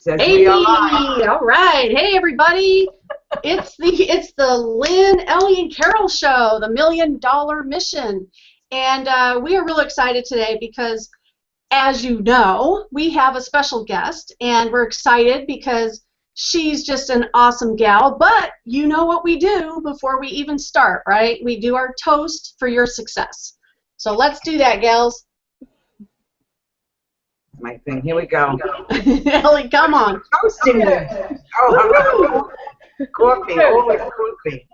Says Hey, we are live. all right. Hey, everybody. It's the Lynn, Ellie, and Carol show, the $1,000,000 Mission, and we are real excited today because, as you know, we have a special guest, and we're excited because she's just an awesome gal. But you know what we do before we even start, right? We do our toast for your success. So let's do that, gals. My thing. Here we go. Ellie, come on. Toasting you. Oh, coffee. Always coffee.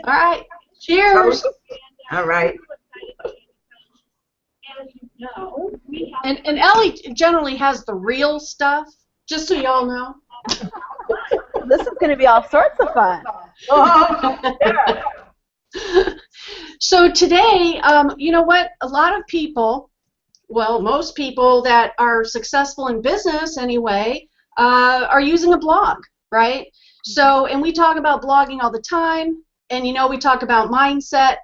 All right. Cheers. Toast. All right. And Ellie generally has the real stuff, just so y'all know. This is going to be all sorts of fun. Oh, yeah. So today, you know what? A lot of people, well, most people that are successful in business anyway, are using a blog, right? So, and we talk about blogging all the time, and you know, we talk about mindset.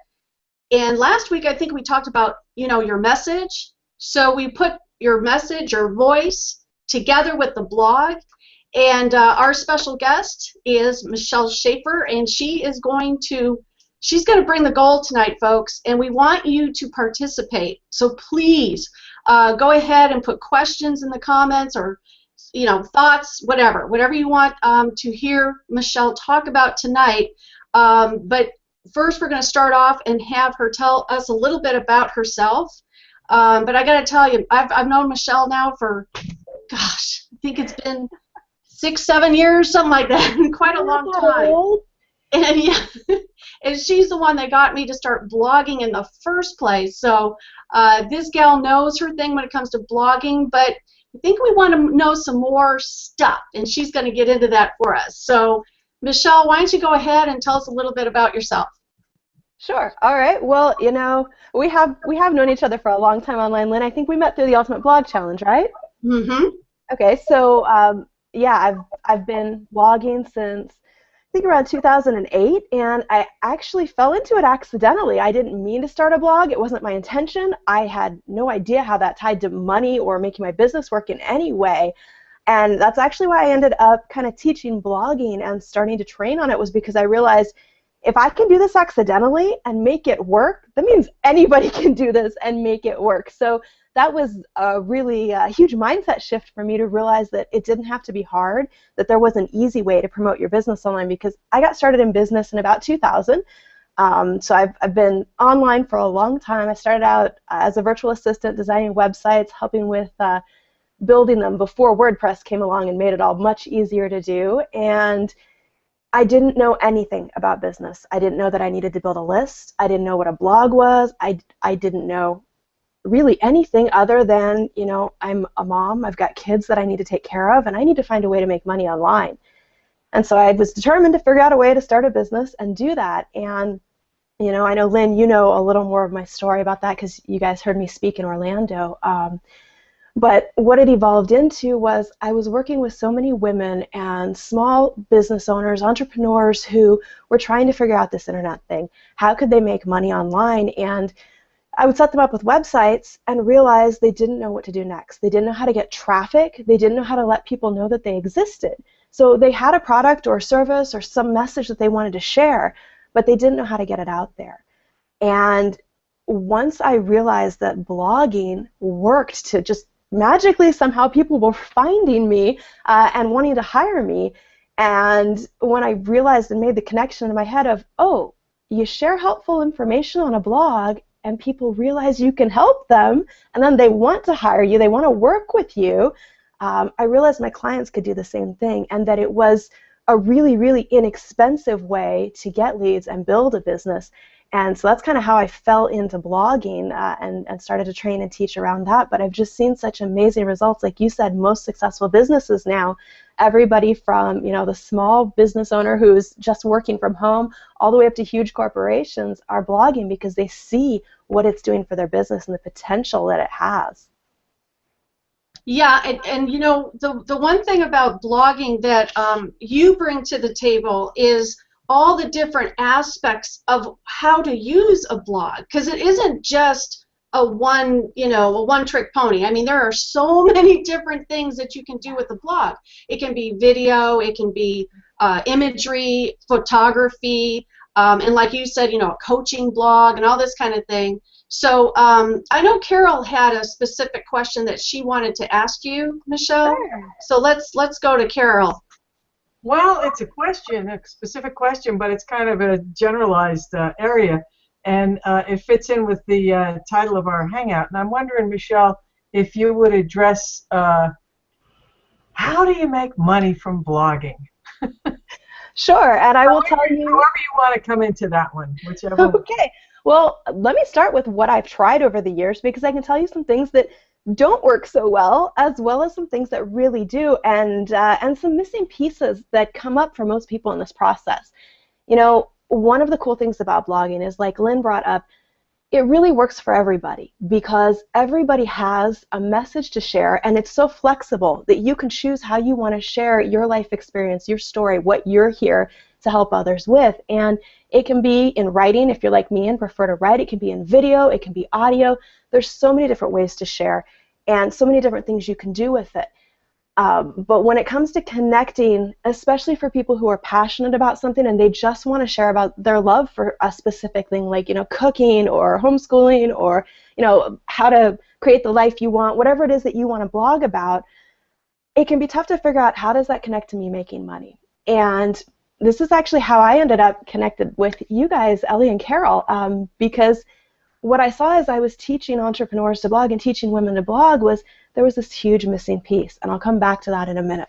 And last week, I think we talked about, you know, your message. So we put your message, your voice, together with the blog. And our special guest is Michelle Shaeffer, and she's going to bring the gold tonight, folks. And we want you to participate. So please go ahead and put questions in the comments, or you know, thoughts, whatever you want to hear Michelle talk about tonight. But first, we're going to start off and have her tell us a little bit about herself. But I got to tell you, I've known Michelle now for, gosh, I think it's been 6-7 years, something like that, quite a long time. And yeah, and she's the one that got me to start blogging in the first place. So this gal knows her thing when it comes to blogging, but I think we want to know some more stuff, and she's going to get into that for us. So Michelle, why don't you go ahead and tell us a little bit about yourself? Sure. All right. Well, you know, we have known each other for a long time online, Lynn. I think we met through the Ultimate Blog Challenge, right? Mm-hmm. Okay. So yeah, I've been blogging since I think around 2008, and I actually fell into it accidentally. I didn't mean to start a blog. It wasn't my intention. I had no idea how that tied to money or making my business work in any way. And that's actually why I ended up kind of teaching blogging and starting to train on it, was because I realized if I can do this accidentally and make it work, that means anybody can do this and make it work. So that was a really huge mindset shift for me to realize that it didn't have to be hard, that there was an easy way to promote your business online, because I got started in business in about 2000. So I've been online for a long time. I started out as a virtual assistant designing websites, helping with building them before WordPress came along and made it all much easier to do. And I didn't know anything about business. I didn't know that I needed to build a list. I didn't know what a blog was. I didn't know really anything other than, you know, I'm a mom, I've got kids that I need to take care of, and I need to find a way to make money online. And so I was determined to figure out a way to start a business and do that. And, you know, I know, Lynn, you know a little more of my story about that because you guys heard me speak in Orlando. But what it evolved into was I was working with so many women and small business owners, entrepreneurs who were trying to figure out this internet thing. How could they make money online? And I would set them up with websites and realize they didn't know what to do next. They didn't know how to get traffic. They didn't know how to let people know that they existed. So they had a product or service or some message that they wanted to share, but they didn't know how to get it out there. And once I realized that blogging worked to just magically somehow people were finding me and wanting to hire me. And when I realized and made the connection in my head of, oh, you share helpful information on a blog and people realize you can help them, and then they want to hire you, they want to work with you, I realized my clients could do the same thing, and that it was a really, really inexpensive way to get leads and build a business. And so that's kind of how I fell into blogging and started to train and teach around that. But I've just seen such amazing results. Like you said, most successful businesses now, everybody from, you know, the small business owner who's just working from home all the way up to huge corporations are blogging because they see what it's doing for their business and the potential that it has. Yeah, and you know, the one thing about blogging that you bring to the table is all the different aspects of how to use a blog, because it isn't just a one-trick pony. I mean, there are so many different things that you can do with a blog. It can be video, it can be imagery, photography, and like you said, a coaching blog and all this kind of thing. So I know Carol had a specific question that she wanted to ask you, Michelle. Sure. So let's go to Carol. Well, it's a question, a specific question, but it's kind of a generalized area, and it fits in with the title of our hangout. And I'm wondering, Michelle, if you would address how do you make money from blogging? Sure, and I will tell you. However you want to come into that one, whichever. Okay. Well, let me start with what I've tried over the years, because I can tell you some things that don't work so well as some things that really do, and some missing pieces that come up for most people in this process. One of the cool things about blogging is, like Lynn brought up, it really works for everybody because everybody has a message to share, and it's so flexible that you can choose how you want to share your life experience, your story, what you're here to help others with. And it can be in writing if you're like me and prefer to write. It can be in video. It can be audio. There's so many different ways to share and so many different things you can do with it. But when it comes to connecting, especially for people who are passionate about something and they just want to share about their love for a specific thing, like cooking or homeschooling or how to create the life you want, whatever it is that you want to blog about, it can be tough to figure out how does that connect to me making money. And this is actually how I ended up connected with you guys, Ellie and Carol, because what I saw as I was teaching entrepreneurs to blog and teaching women to blog was there was this huge missing piece, and I'll come back to that in a minute.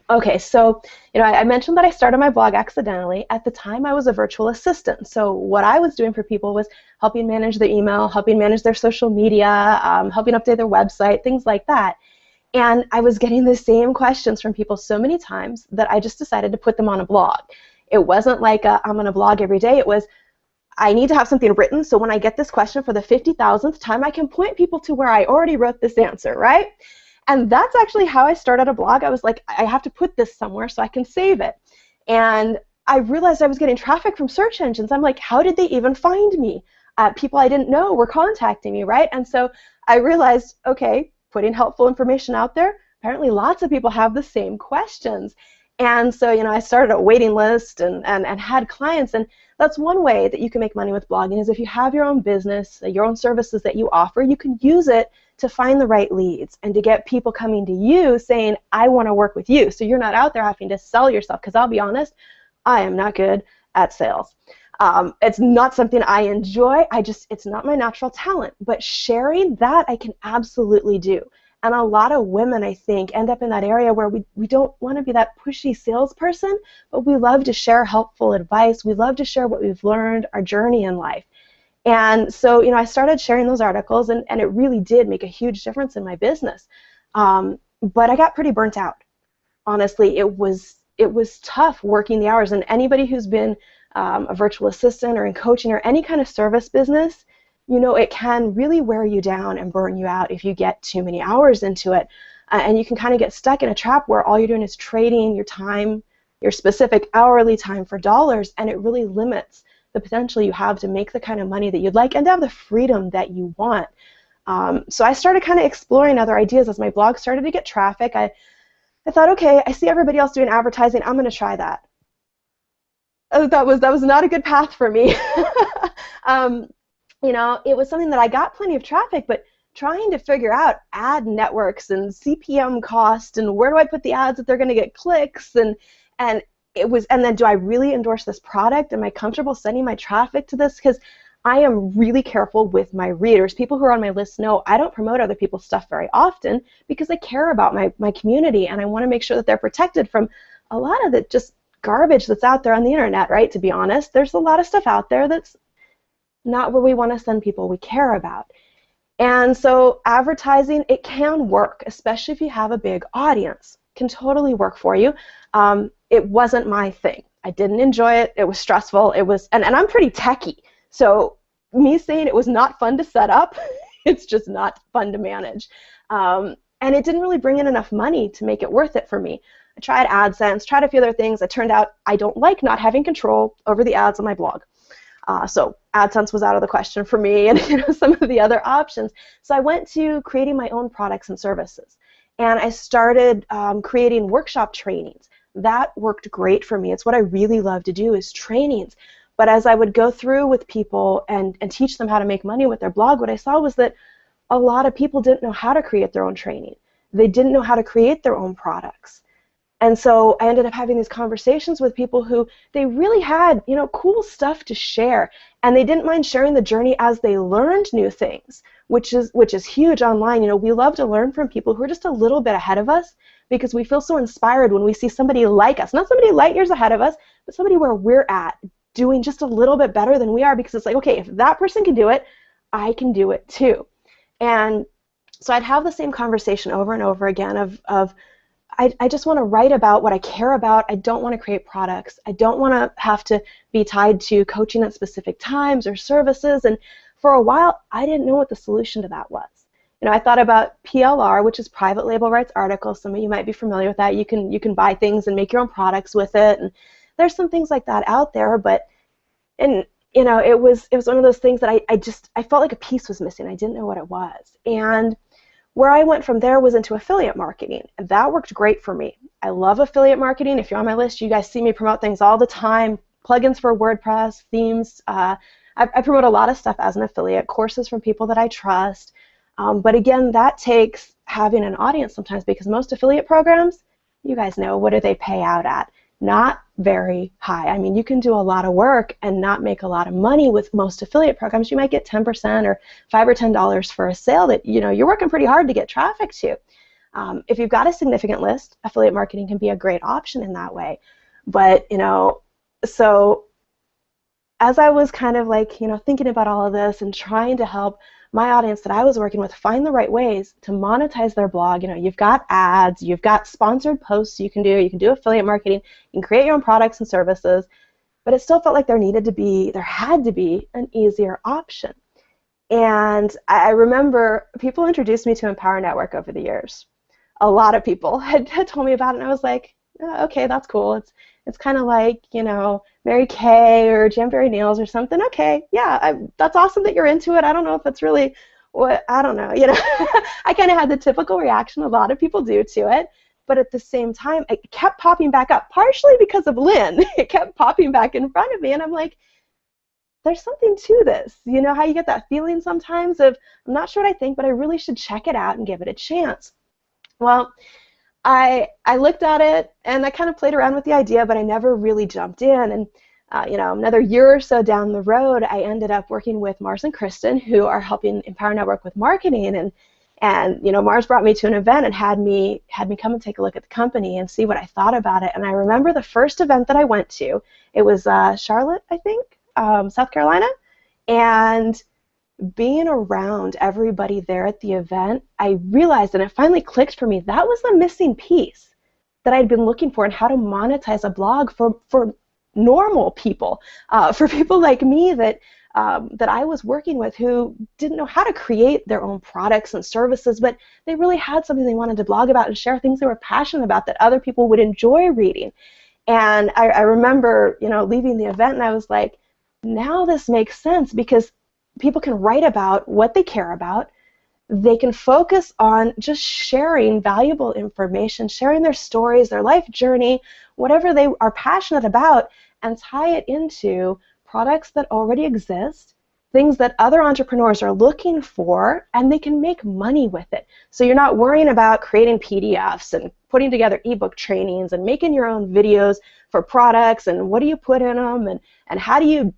Okay, so I mentioned that I started my blog accidentally. At the time, I was a virtual assistant, so what I was doing for people was helping manage their email, helping manage their social media, helping update their website, things like that. And I was getting the same questions from people so many times that I just decided to put them on a blog. It wasn't like I'm going to blog every day. It was, I need to have something written so when I get this question for the 50,000th time, I can point people to where I already wrote this answer, right? And that's actually how I started a blog. I was like, I have to put this somewhere so I can save it. And I realized I was getting traffic from search engines. I'm like, how did they even find me? People I didn't know were contacting me, right? And so I realized, okay, putting helpful information out there, apparently lots of people have the same questions. And so, I started a waiting list and had clients, and that's one way that you can make money with blogging is if you have your own business, your own services that you offer, you can use it to find the right leads and to get people coming to you saying, I want to work with you. So you're not out there having to sell yourself, because I'll be honest, I am not good at sales. It's not something I enjoy. It's not my natural talent, but sharing that I can absolutely do. And a lot of women, I think, end up in that area where we don't want to be that pushy salesperson, but we love to share helpful advice. We love to share what we've learned, our journey in life. And so, I started sharing those articles, and it really did make a huge difference in my business. But I got pretty burnt out. Honestly, it was tough working the hours. And anybody who's been a virtual assistant or in coaching or any kind of service business, it can really wear you down and burn you out if you get too many hours into it. And you can kind of get stuck in a trap where all you're doing is trading your time, your specific hourly time for dollars, and it really limits the potential you have to make the kind of money that you'd like and to have the freedom that you want. So I started kind of exploring other ideas as my blog started to get traffic. I thought, okay, I see everybody else doing advertising. I'm going to try that. That was not a good path for me. It was something that I got plenty of traffic, but trying to figure out ad networks and CPM cost and where do I put the ads that they're going to get clicks and then do I really endorse this product? Am I comfortable sending my traffic to this? Because I am really careful with my readers. People who are on my list know I don't promote other people's stuff very often because I care about my community and I want to make sure that they're protected from a lot of the just garbage that's out there on the internet, right? To be honest, there's a lot of stuff out there that's not where we want to send people we care about. And so advertising, it can work, especially if you have a big audience. It can totally work for you. It wasn't my thing. I didn't enjoy it. It was stressful. And I'm pretty techie. So me saying it was not fun to set up, it's just not fun to manage. And it didn't really bring in enough money to make it worth it for me. I tried AdSense, tried a few other things. It turned out I don't like not having control over the ads on my blog. So AdSense was out of the question for me, and some of the other options. So I went to creating my own products and services, and I started creating workshop trainings. That worked great for me. It's what I really love to do, is trainings. But as I would go through with people and teach them how to make money with their blog, what I saw was that a lot of people didn't know how to create their own training. They didn't know how to create their own products. And so I ended up having these conversations with people who they really had, cool stuff to share, and they didn't mind sharing the journey as they learned new things, which is huge online. We love to learn from people who are just a little bit ahead of us, because we feel so inspired when we see somebody like us, not somebody light years ahead of us, but somebody where we're at, doing just a little bit better than we are, because it's like, okay, if that person can do it, I can do it too. And so I'd have the same conversation over and over again of I just want to write about what I care about. I don't want to create products. I don't want to have to be tied to coaching at specific times or services. And for a while, I didn't know what the solution to that was. I thought about PLR, which is private label rights articles. Some of you might be familiar with that. You can buy things and make your own products with it. And there's some things like that out there. It was one of those things that I felt like a piece was missing. I didn't know what it was. And where I went from there was into affiliate marketing, and that worked great for me. I love affiliate marketing. If you're on my list, you guys see me promote things all the time, plugins for WordPress, themes. I promote a lot of stuff as an affiliate, courses from people that I trust. But again, that takes having an audience sometimes, because most affiliate programs, you guys know, what do they pay out at? Not very high. I mean, you can do a lot of work and not make a lot of money with most affiliate programs. You might get 10% or $5 or $10 for a sale that you're working pretty hard to get traffic to. If you've got a significant list, affiliate marketing can be a great option in that way. But so as I was kind of like thinking about all of this and trying to help my audience that I was working with find the right ways to monetize their blog. You've got ads, you've got sponsored posts you can do affiliate marketing, you can create your own products and services, but it still felt like there had to be an easier option. And I remember people introduced me to Empower Network over the years. A lot of people had told me about it, and I was like, oh, okay, that's cool. It's kind of like, Mary Kay or Jamberry Nails or something. Okay, yeah, that's awesome that you're into it. I don't know if it's really what, I don't know. I kind of had the typical reaction a lot of people do to it, but at the same time, it kept popping back up, partially because of Lynn. It kept popping back in front of me, and I'm like, there's something to this. You know how you get that feeling sometimes of, I'm not sure what I think, but I really should check it out and give it a chance. Well, I looked at it, and I kind of played around with the idea, but I never really jumped in. And another year or so down the road, I ended up working with Mars and Kristen, who are helping Empower Network with marketing. And Mars brought me to an event and had me come and take a look at the company and see what I thought about it. And I remember the first event that I went to. It was Charlotte, I think, South Carolina, and being around everybody there at the event, I realized, and it finally clicked for me, that was the missing piece that I'd been looking for in how to monetize a blog for normal people, for people like me that I was working with who didn't know how to create their own products and services, but they really had something they wanted to blog about and share things they were passionate about that other people would enjoy reading. And I remember, leaving the event, and I was like, now this makes sense, because people can write about what they care about. They can focus on just sharing valuable information, sharing their stories, their life journey, whatever they are passionate about, and tie it into products that already exist, things that other entrepreneurs are looking for, and they can make money with it. So you're not worrying about creating PDFs and putting together ebook trainings and making your own videos for products, and what do you put in them, and how do you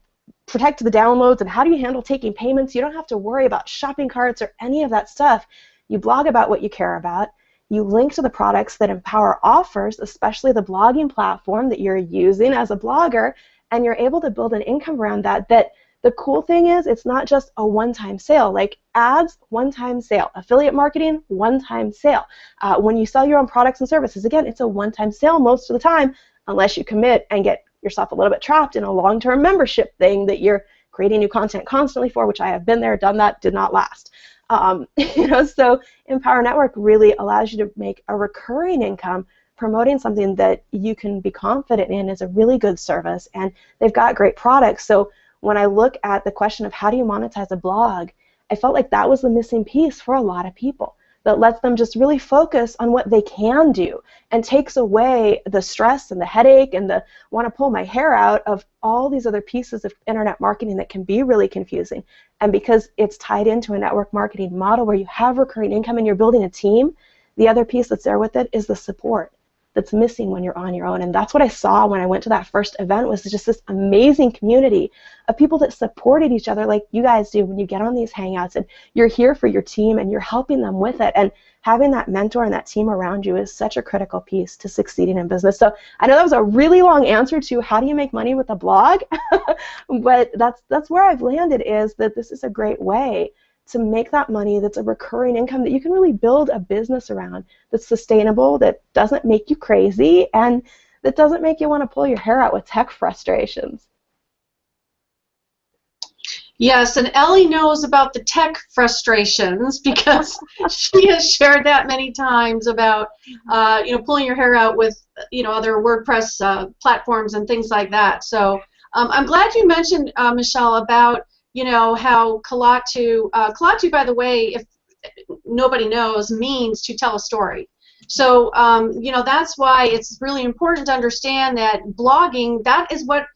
protect the downloads, and how do you handle taking payments. You don't have to worry about shopping carts or any of that stuff. You blog about what you care about. You link to the products that Empower offers, especially the blogging platform that you're using as a blogger, and you're able to build an income around that. The cool thing is, it's not just a one-time sale. Like ads, one-time sale. Affiliate marketing, one-time sale. When you sell your own products and services, again, it's a one-time sale most of the time, unless you commit and get yourself a little bit trapped in a long-term membership thing that you're creating new content constantly for, which I have been there, done that, did not last. So Empower Network really allows you to make a recurring income promoting something that you can be confident in is a really good service, and they've got great products. So when I look at the question of how do you monetize a blog, I felt like that was the missing piece for a lot of people, that lets them just really focus on what they can do and takes away the stress and the headache and the want to pull my hair out of all these other pieces of internet marketing that can be really confusing. And because it's tied into a network marketing model where you have recurring income and you're building a team, the other piece that's there with it is the support that's missing when you're on your own. And that's what I saw when I went to that first event, was just this amazing community of people that supported each other like you guys do when you get on these hangouts, and you're here for your team and you're helping them with it. And having that mentor and that team around you is such a critical piece to succeeding in business. So I know that was a really long answer to how do you make money with a blog, but that's where I've landed, is that this is a great way to make that money that's a recurring income that you can really build a business around, that's sustainable, that doesn't make you crazy, and that doesn't make you want to pull your hair out with tech frustrations. Yes, and Ellie knows about the tech frustrations because she has shared that many times about pulling your hair out with other WordPress platforms and things like that. So I'm glad you mentioned, Michelle, about how Kalatu, by the way, if nobody knows, means to tell a story. So, that's why it's really important to understand that blogging, that is what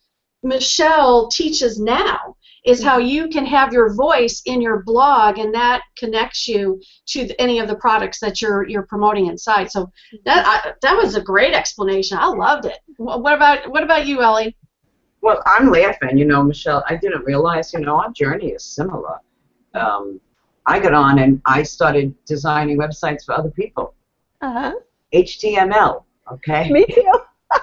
Michelle teaches now, is how you can have your voice in your blog, and that connects you to any of the products that you're promoting inside. So that was a great explanation. I loved it. What about you, Ellie? Well, I'm laughing, Michelle. I didn't realize, our journey is similar. I got on and I started designing websites for other people. HTML, okay? Me too.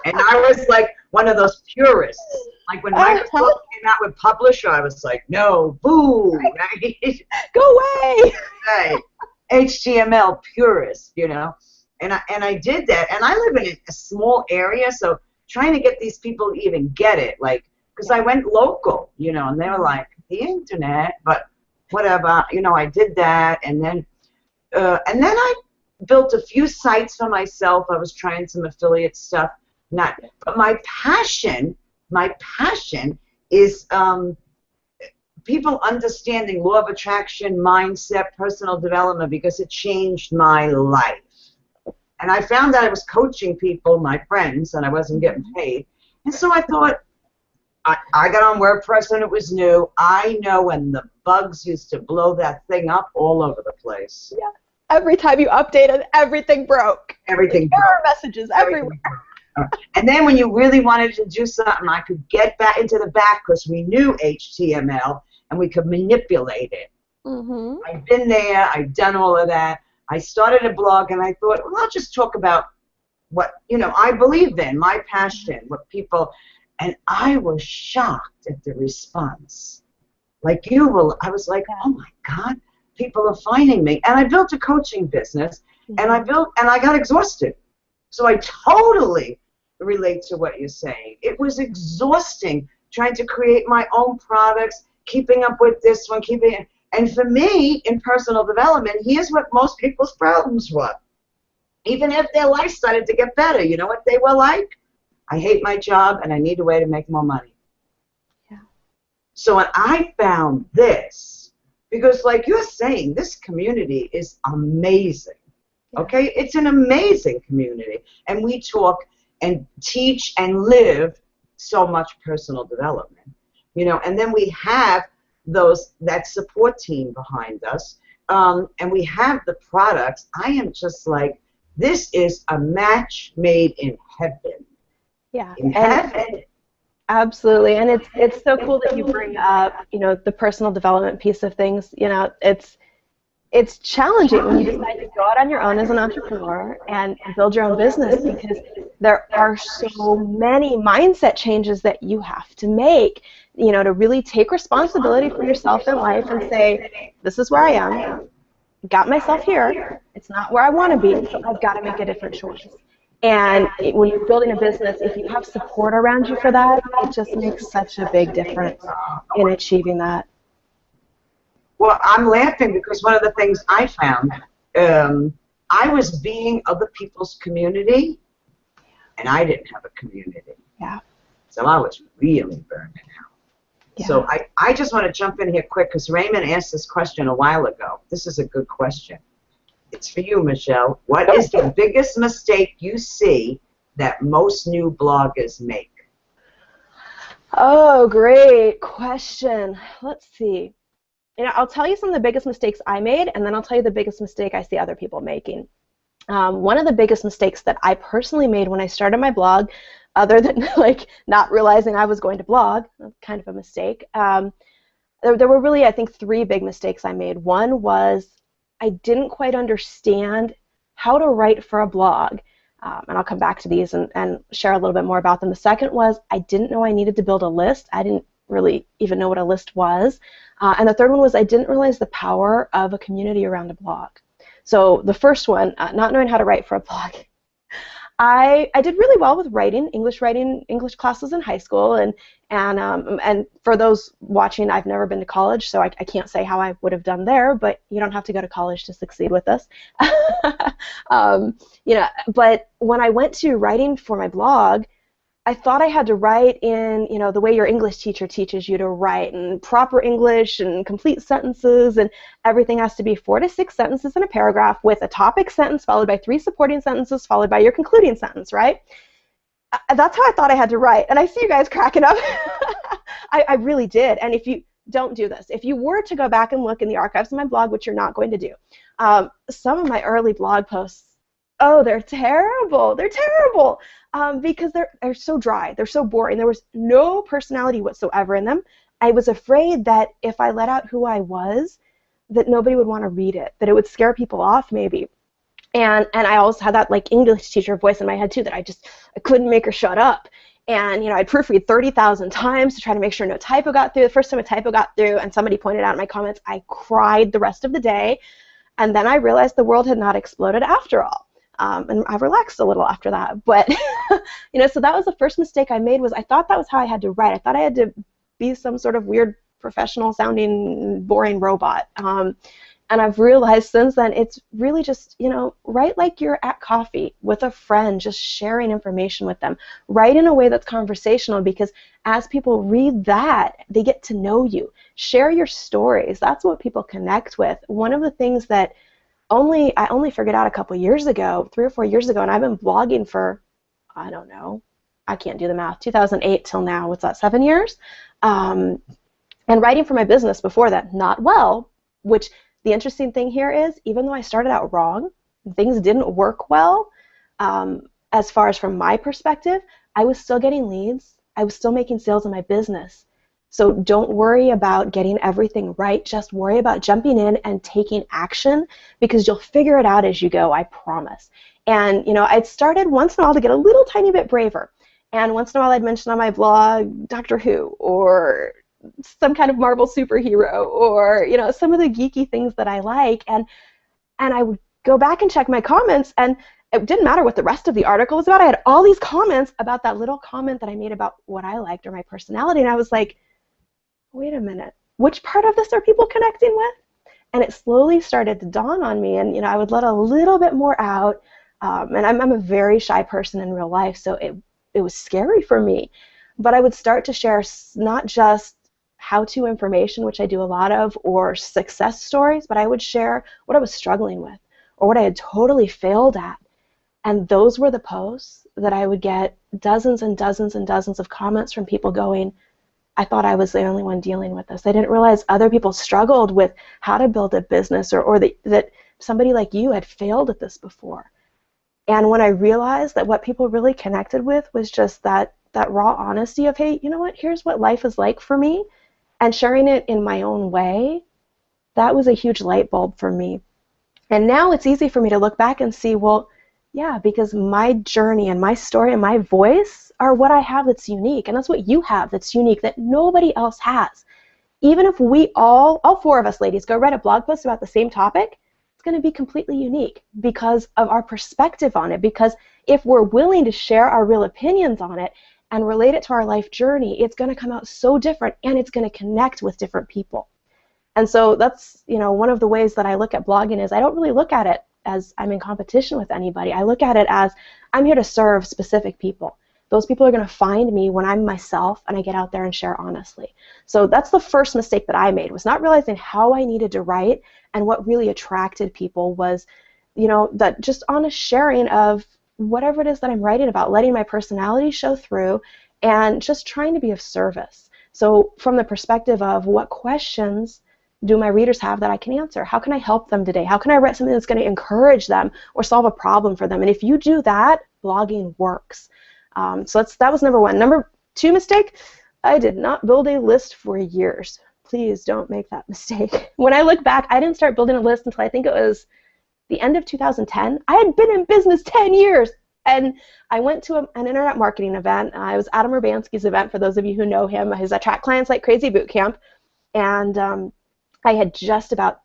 And I was like one of those purists. Like when Microsoft came out with Publisher, I was like, no, boo, right? Go away. Right. HTML purist, And I did that, and I live in a small area, so trying to get these people to even get it, like, because I went local, and they were like, the internet, but whatever, I did that, and then I built a few sites for myself. I was trying some affiliate stuff, but my passion is people understanding law of attraction, mindset, personal development, because it changed my life. And I found that I was coaching people, my friends, and I wasn't getting paid. And so I thought, I got on WordPress and it was new. I know when the bugs used to blow that thing up all over the place. Yeah. Every time you updated, everything broke. Everything broke. Error messages everywhere. And then when you really wanted to do something, I could get back into the back because we knew HTML and we could manipulate it. I've been there. I've done all of that. I started a blog and I thought, well, I'll just talk about what, I believe in, my passion, what people, and I was shocked at the response. Like you will, I was like, oh my God, people are finding me. And I built a coaching business, and I got exhausted. So I totally relate to what you're saying. It was exhausting trying to create my own products, keeping up with this one, and for me, in personal development, here's what most people's problems were. Even if their life started to get better, you know what they were like? I hate my job and I need a way to make more money. Yeah. So when I found this, because like you're saying, this community is amazing. Okay? It's an amazing community. And we talk and teach and live so much personal development. And then we have that support team behind us, and we have the products. I am just like, this is a match made in heaven. Yeah, in heaven. Absolutely, and it's so cool that you bring up the personal development piece of things. It's challenging when you decide to go out on your own as an entrepreneur and build your own business, because there are so many mindset changes that you have to make, to really take responsibility for yourself in life and say, this is where I am, got myself here, it's not where I want to be, so I've got to make a different choice. And when you're building a business, if you have support around you for that, it just makes such a big difference in achieving that. Well, I'm laughing because one of the things I found, I was being other people's community, and I didn't have a community. Yeah. So I was really burning out. Yeah. So I just want to jump in here quick because Raymond asked this question a while ago. This is a good question. It's for you, Michelle. What is the biggest mistake you see that most new bloggers make? Oh, great question. Let's see. I'll tell you some of the biggest mistakes I made, and then I'll tell you the biggest mistake I see other people making. One of the biggest mistakes that I personally made when I started my blog, other than like not realizing I was going to blog, kind of a mistake, there were really, I think, three big mistakes I made. One was I didn't quite understand how to write for a blog. And I'll come back to these and share a little bit more about them. The second was I didn't know I needed to build a list. I didn't really even know what a list was. And the third one was I didn't realize the power of a community around a blog. So the first one, not knowing how to write for a blog. I did really well with writing English classes in high school, and for those watching, I've never been to college, so I can't say how I would have done there, but you don't have to go to college to succeed with this. But when I went to writing for my blog, I thought I had to write in, the way your English teacher teaches you to write, and proper English and complete sentences, and everything has to be 4 to 6 sentences in a paragraph with a topic sentence followed by 3 supporting sentences followed by your concluding sentence, right? That's how I thought I had to write, and I see you guys cracking up. I really did, and if you don't do this, if you were to go back and look in the archives of my blog, which you're not going to do, some of my early blog posts, oh, they're terrible. They're terrible because they're so dry. They're so boring. There was no personality whatsoever in them. I was afraid that if I let out who I was, that nobody would want to read it, that it would scare people off maybe. And I also had that like English teacher voice in my head too that I couldn't make her shut up. And I'd proofread 30,000 times to try to make sure no typo got through. The first time a typo got through and somebody pointed out in my comments, I cried the rest of the day. And then I realized the world had not exploded after all. And I relaxed a little after that. But, so that was the first mistake I made was I thought that was how I had to write. I thought I had to be some sort of weird professional-sounding, boring robot. And I've realized since then it's really just, write like you're at coffee with a friend, just sharing information with them. Write in a way that's conversational because as people read that, they get to know you. Share your stories. That's what people connect with. One of the things that I only figured out a couple years ago, 3 or 4 years ago, and I've been blogging for, I don't know, I can't do the math, 2008 till now, what's that, 7 years? And writing for my business before that, not well, which the interesting thing here is, even though I started out wrong, things didn't work well, as far as from my perspective, I was still getting leads, I was still making sales in my business. So don't worry about getting everything right. Just worry about jumping in and taking action because you'll figure it out as you go, I promise. And, I'd started once in a while to get a little tiny bit braver. And once in a while I'd mention on my blog Doctor Who or some kind of Marvel superhero or, some of the geeky things that I like. And I would go back and check my comments and it didn't matter what the rest of the article was about. I had all these comments about that little comment that I made about what I liked or my personality. And I was like, wait a minute, which part of this are people connecting with? And it slowly started to dawn on me, and I would let a little bit more out. And I'm a very shy person in real life, so it was scary for me. But I would start to share not just how-to information, which I do a lot of, or success stories, but I would share what I was struggling with or what I had totally failed at. And those were the posts that I would get dozens and dozens and dozens of comments from people going, I thought I was the only one dealing with this. I didn't realize other people struggled with how to build a business or that somebody like you had failed at this before. And when I realized that what people really connected with was just that raw honesty of, hey, you know what, here's what life is like for me, and sharing it in my own way, that was a huge light bulb for me. And now it's easy for me to look back and see, well, yeah, because my journey and my story and my voice are what I have that's unique, and that's what you have that's unique that nobody else has. Even if we all 4 of us ladies, go write a blog post about the same topic, it's going to be completely unique because of our perspective on it, because if we're willing to share our real opinions on it and relate it to our life journey, it's going to come out so different, and it's going to connect with different people. And so that's, one of the ways that I look at blogging is I don't really look at it as I'm in competition with anybody. I look at it as I'm here to serve specific people. those people are going to find me when I'm myself and I get out there and share honestly. So that's the first mistake that I made, was not realizing how I needed to write, and what really attracted people was, you know, that just honest sharing of whatever it is that I'm writing about, letting my personality show through, and just trying to be of service. So from the perspective of what questions do my readers have that I can answer? How can I help them today? How can I write something that's going to encourage them or solve a problem for them? And if you do that, blogging works. So that was number one. Number two mistake, I did not build a list for years. Please don't make that mistake. When I look back, I didn't start building a list until I think it was the end of 2010. I had been in business 10 years. And I went to an internet marketing event. I was Adam Urbanski's event, for those of you who know him, his Attract Clients Like Crazy bootcamp. And I had just about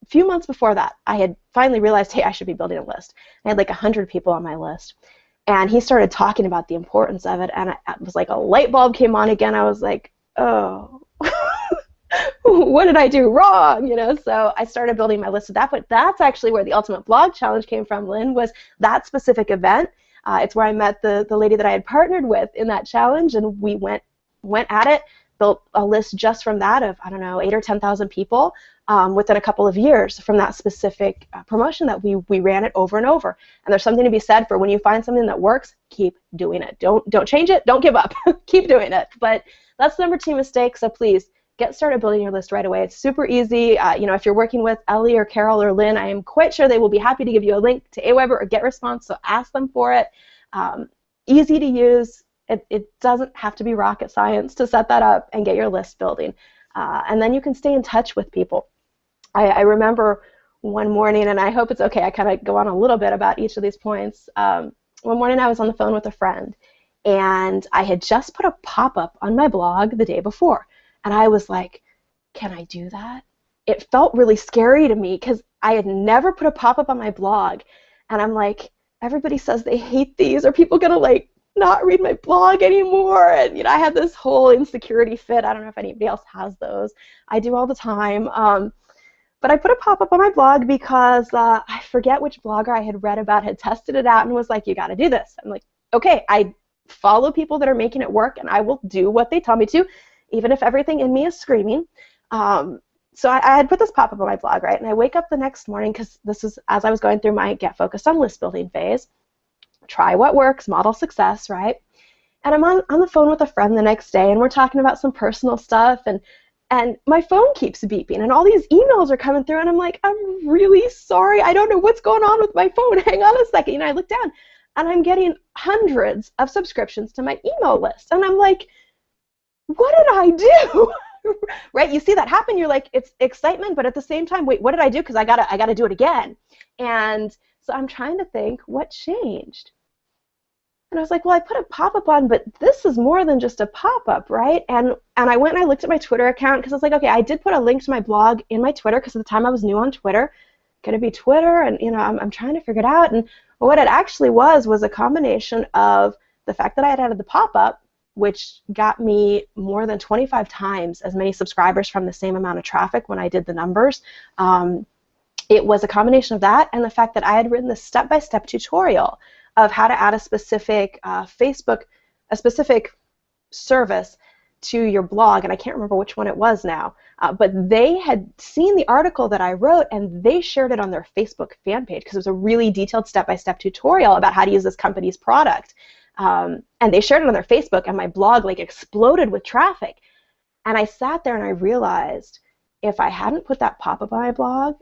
a few months before that, I had finally realized, hey, I should be building a list. I had like 100 people on my list. And he started talking about the importance of it, and it was like a light bulb came on again. I was like, oh, what did I do wrong? You know, so I started building my list at that point. That's actually where the Ultimate Blog Challenge came from, Lynn, was that specific event. It's where I met the lady that I had partnered with in that challenge, and we went at it, built a list just from that of, I don't know, 8,000 or 10,000 people within a couple of years from that specific promotion that we ran it over and over. And there's something to be said for when you find something that works, keep doing it. Don't change it. Don't give up. Keep doing it. But that's the number two mistake. So please get started building your list right away. It's super easy. You know, if you're working with Ellie or Carol or Lynn, I am quite sure they will be happy to give you a link to Aweber or GetResponse. So ask them for it. Easy to use. It doesn't have to be rocket science to set that up and get your list building. And then you can stay in touch with people. I remember one morning, and I hope it's okay, I kind of go on a little bit about each of these points. One morning I was on the phone with a friend, and I had just put a pop-up on my blog the day before. And I was like, can I do that? It felt really scary to me because I had never put a pop-up on my blog. And I'm like, everybody says they hate these. Are people going to, like, not read my blog anymore? And, you know, I had this whole insecurity fit. I don't know if anybody else has those. I do all the time. But I put a pop-up on my blog because I forget which blogger I had read about had tested it out and was like, you got to do this. I'm like, okay, I follow people that are making it work, and I will do what they tell me to, even if everything in me is screaming. So I had put this pop-up on my blog, right? And I wake up the next morning, because this is as I was going through my Get Focused on List Building phase. Try what works, model success, right? And I'm on the phone with a friend the next day, and we're talking about some personal stuff, and my phone keeps beeping, and all these emails are coming through, and I'm like, I'm really sorry. I don't know what's going on with my phone. Hang on a second. You know, I look down, and I'm getting hundreds of subscriptions to my email list. And I'm like, what did I do? Right? You see that happen. You're like, it's excitement, but at the same time, wait, what did I do? Because I gotta do it again. And so I'm trying to think, what changed? And I was like, well, I put a pop-up on, but this is more than just a pop-up, right? And I went and I looked at my Twitter account, because I was like, okay, I did put a link to my blog in my Twitter, because at the time I was new on Twitter. Could it be Twitter? And, you know, I'm trying to figure it out. And what it actually was a combination of the fact that I had added the pop-up, which got me more than 25 times as many subscribers from the same amount of traffic when I did the numbers. It was a combination of that and the fact that I had written this step-by-step tutorial of how to add a specific a specific service to your blog, and I can't remember which one it was now, but they had seen the article that I wrote, and they shared it on their Facebook fan page, because it was a really detailed step-by-step tutorial about how to use this company's product. And they shared it on their Facebook, and my blog like exploded with traffic. And I sat there and I realized if I hadn't put that pop-up on my blog,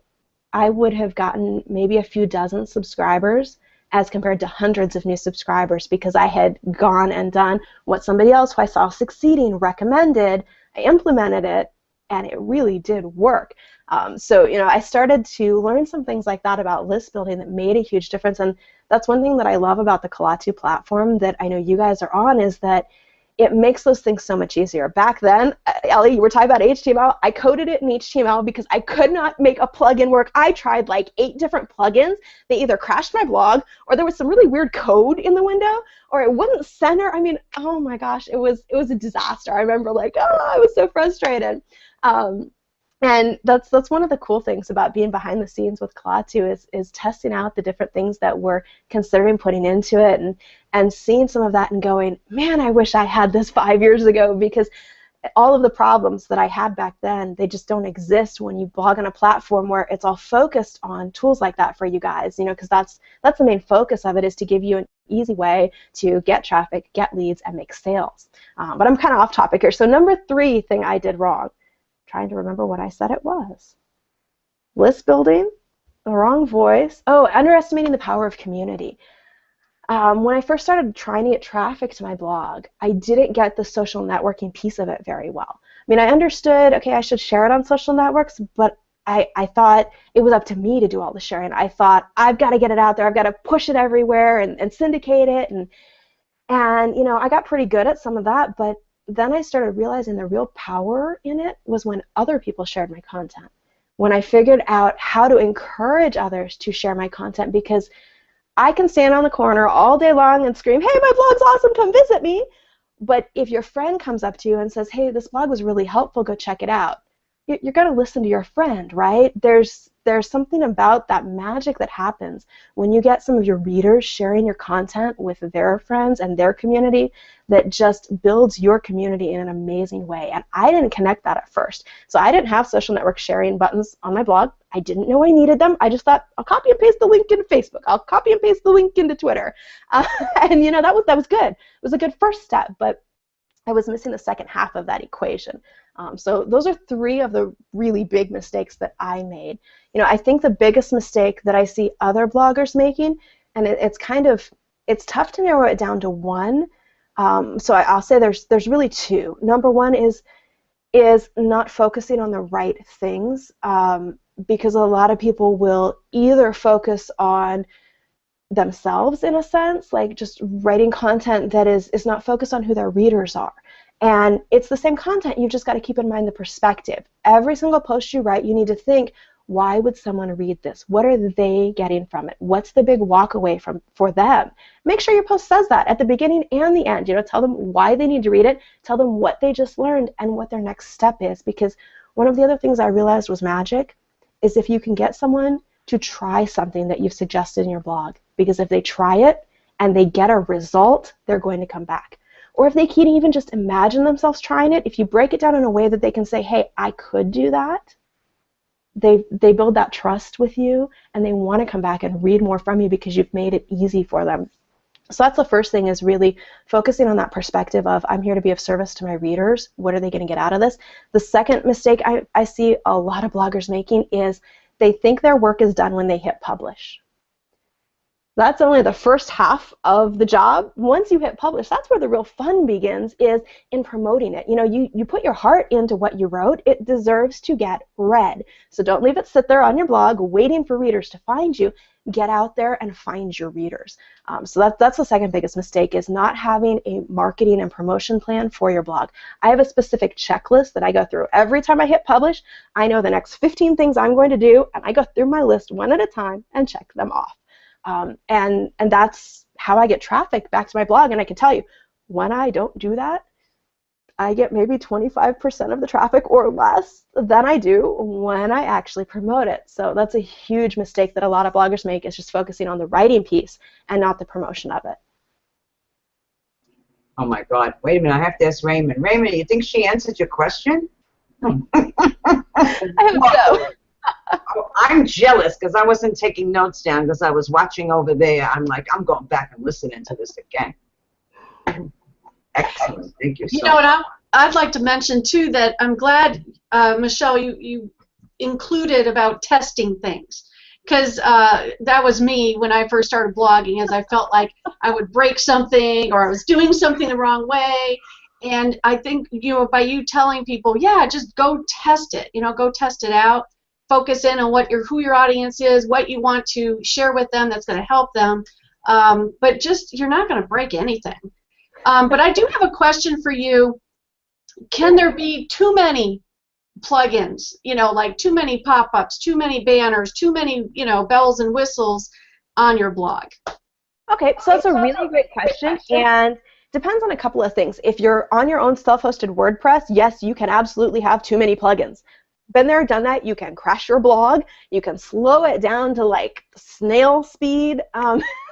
I would have gotten maybe a few dozen subscribers as compared to hundreds of new subscribers, because I had gone and done what somebody else who I saw succeeding recommended. I implemented it, and it really did work. So, you know, I started to learn some things like that about list building that made a huge difference. And that's one thing that I love about the Kalatu platform that I know you guys are on, is that it makes those things so much easier. Back then, Ellie, you were talking about HTML. I coded it in HTML because I could not make a plugin work. I tried like 8 different plugins. They either crashed my blog, or there was some really weird code in the window, or it wouldn't center. I mean, oh my gosh, it was a disaster. I remember like, oh, I was so frustrated. And that's one of the cool things about being behind the scenes with Klaatu is testing out the different things that we're considering putting into it, and seeing some of that and going, man, I wish I had this 5 years ago, because all of the problems that I had back then, they just don't exist when you blog on a platform where it's all focused on tools like that for you guys, because that's the main focus of it, is to give you an easy way to get traffic, get leads, and make sales. But I'm kind of off topic here. So number 3 thing I did wrong, trying to remember what I said it was. List building, the wrong voice. Oh, underestimating the power of community. When I first started trying to get traffic to my blog, I didn't get the social networking piece of it very well. I mean, I understood, okay, I should share it on social networks, but I thought it was up to me to do all the sharing. I thought, I've got to get it out there, I've got to push it everywhere and syndicate it, and I got pretty good at some of that, but then I started realizing the real power in it was when other people shared my content. When I figured out how to encourage others to share my content, because I can stand on the corner all day long and scream, hey, my blog's awesome, come visit me. But if your friend comes up to you and says, hey, this blog was really helpful, go check it out, you're going to listen to your friend, right? There's something about that magic that happens when you get some of your readers sharing your content with their friends and their community that just builds your community in an amazing way. And I didn't connect that at first. So I didn't have social network sharing buttons on my blog. I didn't know I needed them. I just thought, I'll copy and paste the link into Facebook. I'll copy and paste the link into Twitter. And that was good. It was a good first step, but I was missing the second half of that equation. So those are 3 of the really big mistakes that I made. I think the biggest mistake that I see other bloggers making, and it's tough to narrow it down to one. So I'll say there's really 2. Number 1 is not focusing on the right things, because a lot of people will either focus on themselves, in a sense, like just writing content that is not focused on who their readers are. And it's the same content, you've just got to keep in mind the perspective. Every single post you write, you need to think, why would someone read this? What are they getting from it? What's the big walk away for them? Make sure your post says that at the beginning and the end. Tell them why they need to read it, tell them what they just learned and what their next step is. Because one of the other things I realized was magic is if you can get someone to try something that you've suggested in your blog. Because if they try it and they get a result, they're going to come back. Or if they can even just imagine themselves trying it, if you break it down in a way that they can say, hey, I could do that, they build that trust with you, and they want to come back and read more from you because you've made it easy for them. So that's the first thing, is really focusing on that perspective of, I'm here to be of service to my readers. What are they going to get out of this? The second mistake I see a lot of bloggers making is they think their work is done when they hit publish. That's only the first half of the job. Once you hit publish, that's where the real fun begins, is in promoting it. You put your heart into what you wrote. It deserves to get read. So don't leave it sit there on your blog waiting for readers to find you. Get out there and find your readers. So that's the second biggest mistake, is not having a marketing and promotion plan for your blog. I have a specific checklist that I go through. Every time I hit publish, I know the next 15 things I'm going to do, and I go through my list one at a time and check them off. And that's how I get traffic back to my blog. And I can tell you, when I don't do that, I get maybe 25% of the traffic or less than I do when I actually promote it. So that's a huge mistake that a lot of bloggers make, is just focusing on the writing piece and not the promotion of it. Oh my God, wait a minute, I have to ask Raymond. Raymond, you think she answered your question? I hope so. I'm jealous because I wasn't taking notes down because I was watching over there. I'm like, I'm going back and listening to this again. Excellent. Thank you so much. And I'd like to mention, too, that I'm glad, Michelle, you included about testing things. Because that was me when I first started blogging, as I felt like I would break something or I was doing something the wrong way. And I think, by you telling people, yeah, just go test it, go test it out. Focus in on who your audience is, what you want to share with them that's going to help them. But just, you're not going to break anything. But I do have a question for you. Can there be too many plugins, like too many pop-ups, too many banners, too many, bells and whistles on your blog? Okay, so that's a really great question, and depends on a couple of things. If you're on your own self-hosted WordPress, yes, you can absolutely have too many plugins. been there, done that. You can crash your blog. You can slow it down to like snail speed.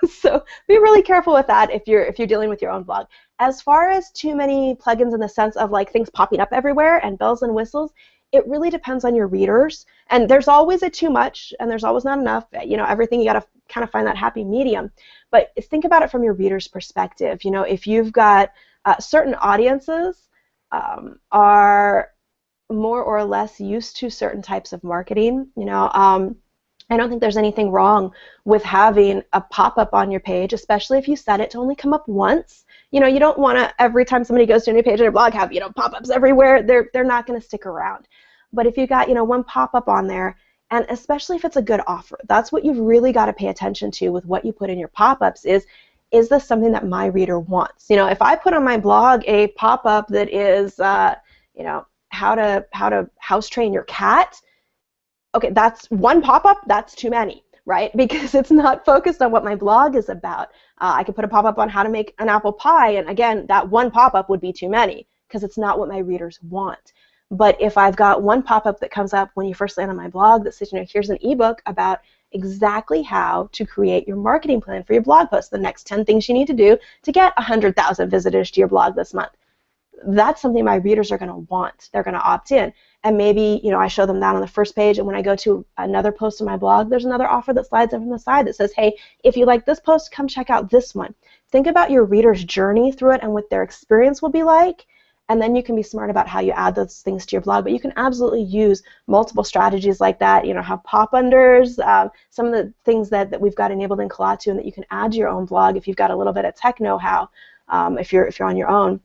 So be really careful with that if you're dealing with your own blog. As far as too many plugins in the sense of like things popping up everywhere and bells and whistles, it really depends on your readers. And there's always a too much and there's always not enough. You know, everything, you got to kind of find that happy medium. But think about it from your reader's perspective. You know, if you've got certain audiences are more or less used to certain types of marketing, you know, I don't think there's anything wrong with having a pop-up on your page, especially if you set it to only come up once. You know, you don't want to, every time somebody goes to a new page on your blog, have, you know, pop-ups everywhere. They're not going to stick around. But if you got, you know, one pop-up on there, and especially if it's a good offer, that's what you've really got to pay attention to with what you put in your pop-ups is this something that my reader wants? You know, if I put on my blog a pop-up that is, you know, how to house train your cat, okay, that's one pop-up, that's too many, right? Because it's not focused on what my blog is about. I could put a pop-up on how to make an apple pie, and again, that one pop-up would be too many because it's not what my readers want. But if I've got one pop-up that comes up when you first land on my blog that says, you know, here's an ebook about exactly how to create your marketing plan for your blog post, the next 10 things you need to do to get 100,000 visitors to your blog this month. That's something my readers are going to want. They're going to opt in. And maybe, you know, I show them that on the first page, and when I go to another post on my blog, there's another offer that slides in from the side that says, hey, if you like this post, come check out this one. Think about your reader's journey through it and what their experience will be like, and then you can be smart about how you add those things to your blog. But you can absolutely use multiple strategies like that, you know, have pop-unders, some of the things that we've got enabled in Klaatu and that you can add to your own blog if you've got a little bit of tech know-how, if you're on your own.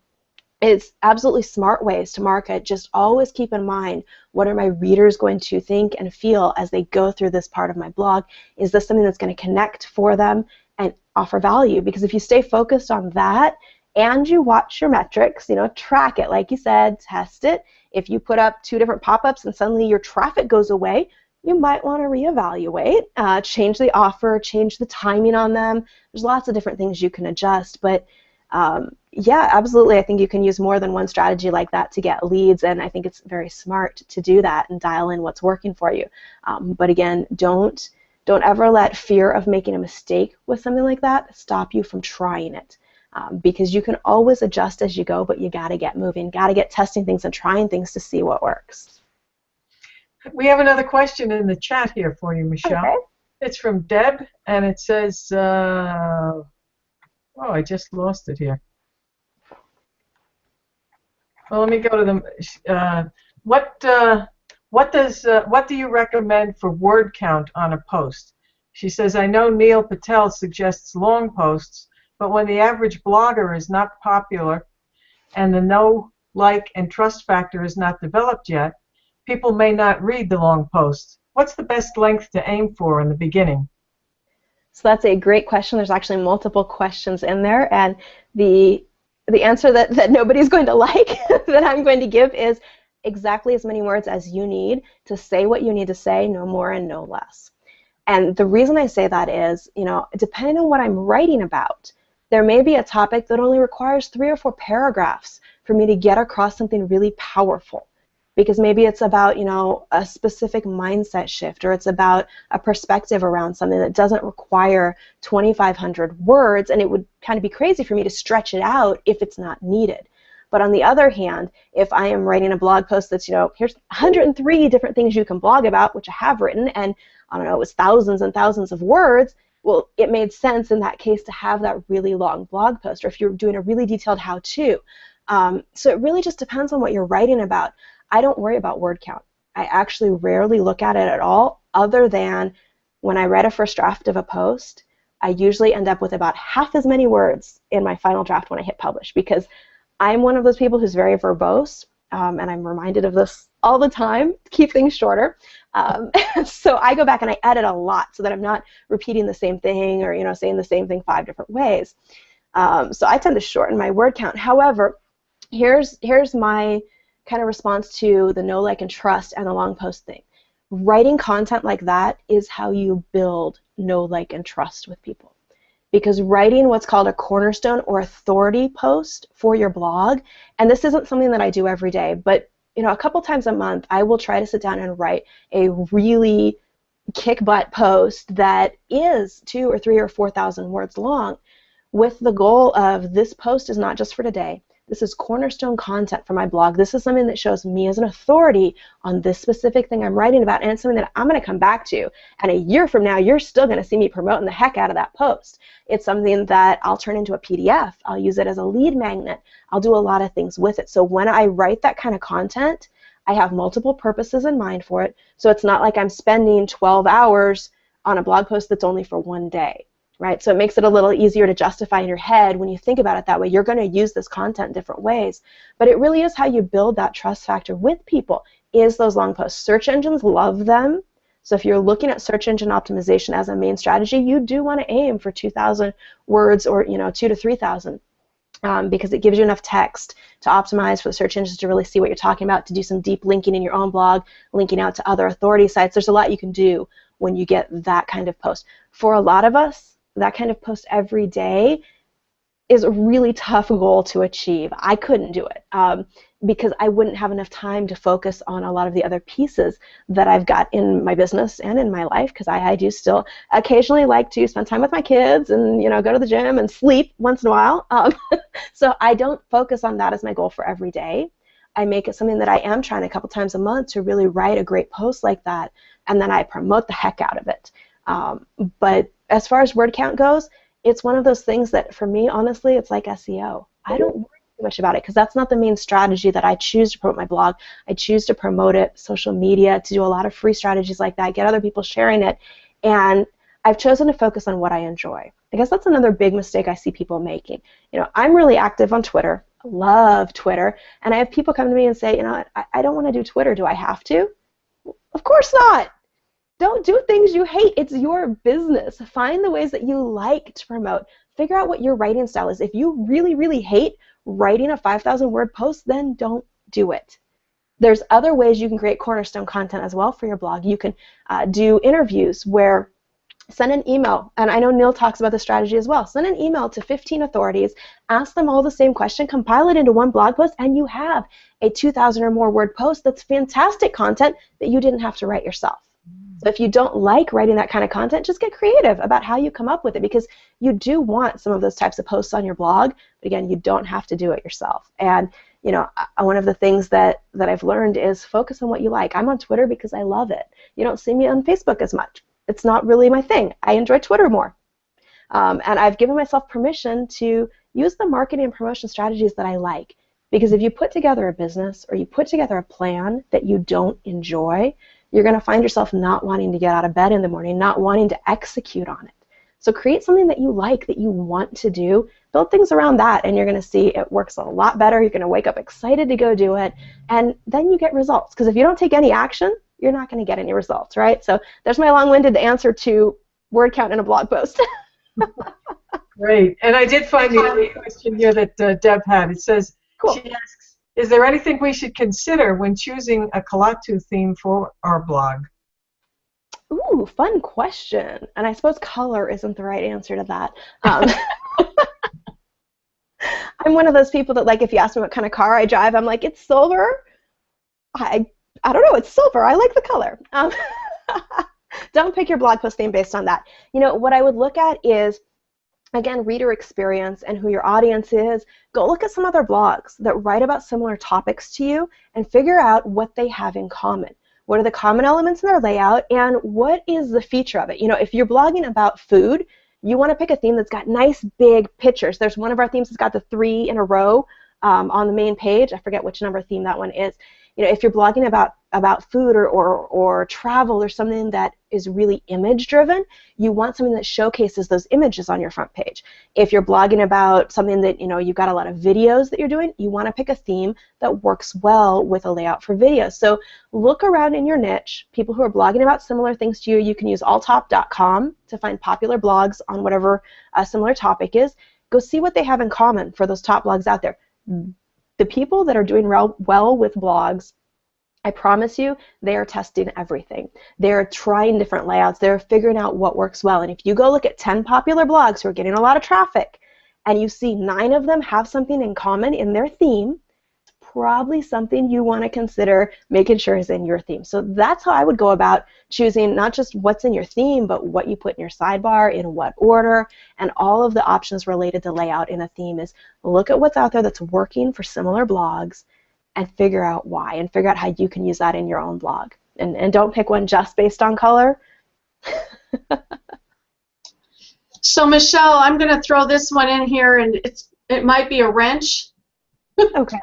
It's absolutely smart ways to market. Just always keep in mind, what are my readers going to think and feel as they go through this part of my blog? Is this something that's going to connect for them and offer value? Because if you stay focused on that and you watch your metrics, you know, track it, like you said, test it. If you put up 2 different pop-ups and suddenly your traffic goes away, you might want to reevaluate, change the offer, change the timing on them. There's lots of different things you can adjust, but yeah, absolutely. I think you can use more than one strategy like that to get leads, and I think it's very smart to do that and dial in what's working for you. But again, don't ever let fear of making a mistake with something like that stop you from trying it, because you can always adjust as you go, but you got to get moving, got to get testing things and trying things to see what works. We have another question in the chat here for you, Michelle. Okay. It's from Deb, and it says, oh, I just lost it here. Well, let me go to them. What do you recommend for word count on a post? She says, I know Neil Patel suggests long posts, but when the average blogger is not popular and the know, like, and trust factor is not developed yet, people may not read the long posts. What's the best length to aim for in the beginning? So that's a great question. There's actually multiple questions in there, and the answer that nobody's going to like that I'm going to give is exactly as many words as you need to say what you need to say, no more and no less. And the reason I say that is, you know, depending on what I'm writing about, there may be a topic that only requires 3 or 4 paragraphs for me to get across something really powerful. Because maybe it's about, you know, a specific mindset shift, or it's about a perspective around something that doesn't require 2,500 words, and it would kind of be crazy for me to stretch it out if it's not needed. But on the other hand, if I am writing a blog post that's, you know, here's 103 different things you can blog about, which I have written, and I don't know, it was thousands and thousands of words, well, it made sense in that case to have that really long blog post, or if you're doing a really detailed how-to. So it really just depends on what you're writing about. I don't worry about word count. I actually rarely look at it at all, other than when I write a first draft of a post, I usually end up with about half as many words in my final draft when I hit publish, because I'm one of those people who's very verbose, and I'm reminded of this all the time, keep things shorter. So I go back and I edit a lot so that I'm not repeating the same thing, or, you know, saying the same thing 5 different ways. So I tend to shorten my word count. However, here's my kind of response to the know, like, and trust and the long post thing. Writing content like that is how you build know, like, and trust with people. Because writing what's called a cornerstone or authority post for your blog, and this isn't something that I do every day, but a couple times a month, I will try to sit down and write a really kick butt post that is 2 or 3 or 4,000 words long, with the goal of, this post is not just for today. This is cornerstone content for my blog. This is something that shows me as an authority on this specific thing I'm writing about, and it's something that I'm going to come back to. And a year from now, you're still going to see me promoting the heck out of that post. It's something that I'll turn into a PDF. I'll use it as a lead magnet. I'll do a lot of things with it. So when I write that kind of content, I have multiple purposes in mind for it. So it's not like I'm spending 12 hours on a blog post that's only for one day. Right? So it makes it a little easier to justify in your head when you think about it that way. You're going to use this content in different ways. But it really is how you build that trust factor with people, is those long posts. Search engines love them. So if you're looking at search engine optimization as a main strategy, you do want to aim for 2,000 words, or 2 to 3,000. Because it gives you enough text to optimize for the search engines to really see what you're talking about, to do some deep linking in your own blog, linking out to other authority sites. There's a lot you can do when you get that kind of post. For a lot of us, that kind of post every day is a really tough goal to achieve. I couldn't do it because I wouldn't have enough time to focus on a lot of the other pieces that I've got in my business and in my life, because I do still occasionally like to spend time with my kids and go to the gym and sleep once in a while. So I don't focus on that as my goal for every day. I make it something that I am trying a couple times a month to really write a great post like that, and then I promote the heck out of it. But as far as word count goes, it's one of those things that, for me, honestly, it's like SEO. I don't worry too much about it, because that's not the main strategy that I choose to promote my blog. I choose to promote it, social media, to do a lot of free strategies like that, get other people sharing it, and I've chosen to focus on what I enjoy. I guess that's another big mistake I see people making. I'm really active on Twitter. I love Twitter, and I have people come to me and say, I don't want to do Twitter. Do I have to? Of course not. Don't do things you hate. It's your business. Find the ways that you like to promote. Figure out what your writing style is. If you really, really hate writing a 5,000 word post, then don't do it. There's other ways you can create cornerstone content as well for your blog. You can do interviews where send an email, and I know Neil talks about this strategy as well. Send an email to 15 authorities, ask them all the same question, compile it into one blog post, and you have a 2,000 or more word post that's fantastic content that you didn't have to write yourself. So if you don't like writing that kind of content, just get creative about how you come up with it, because you do want some of those types of posts on your blog, but again, you don't have to do it yourself. And one of the things that I've learned is focus on what you like. I'm on Twitter because I love it. You don't see me on Facebook as much. It's not really my thing. I enjoy Twitter more. And I've given myself permission to use the marketing and promotion strategies that I like. Because if you put together a business, or you put together a plan that you don't enjoy, you're going to find yourself not wanting to get out of bed in the morning, not wanting to execute on it. So create something that you like, that you want to do, build things around that, and you're going to see it works a lot better. You're going to wake up excited to go do it, and then you get results. Because if you don't take any action, you're not going to get any results, right? So there's my long-winded answer to word count in a blog post. Great. And I did find the other question here that Deb had. It says, cool. She asks, is there anything we should consider when choosing a Kalatu theme for our blog? Ooh, fun question. And I suppose color isn't the right answer to that. I'm one of those people that, like, if you ask me what kind of car I drive, I'm like, it's silver. I don't know, it's silver. I like the color. Don't pick your blog post theme based on that. What I would look at is, again, reader experience and who your audience is. Go look at some other blogs that write about similar topics to you and figure out what they have in common. What are the common elements in their layout, and what is the feature of it? If you're blogging about food, you want to pick a theme that's got nice big pictures. There's one of our themes that's got the 3 in a row on the main page. I forget which number theme that one is. If you're blogging about food or travel or something that is really image driven, you want something that showcases those images on your front page. If you're blogging about something that you've got a lot of videos that you're doing, you want to pick a theme that works well with a layout for videos. So look around in your niche, people who are blogging about similar things to you. You can use alltop.com to find popular blogs on whatever a similar topic is. Go see what they have in common for those top blogs out there. The people that are doing well with blogs, I promise you, they are testing everything. They're trying different layouts. They're figuring out what works well. And if you go look at 10 popular blogs who are getting a lot of traffic, and you see 9 of them have something in common in their theme, it's probably something you want to consider making sure is in your theme. So that's how I would go about choosing not just what's in your theme, but what you put in your sidebar, in what order, and all of the options related to layout in a theme. Is look at what's out there that's working for similar blogs and figure out why, and figure out how you can use that in your own blog. And don't pick one just based on color. So Michelle, I'm going to throw this one in here, and it might be a wrench. Okay.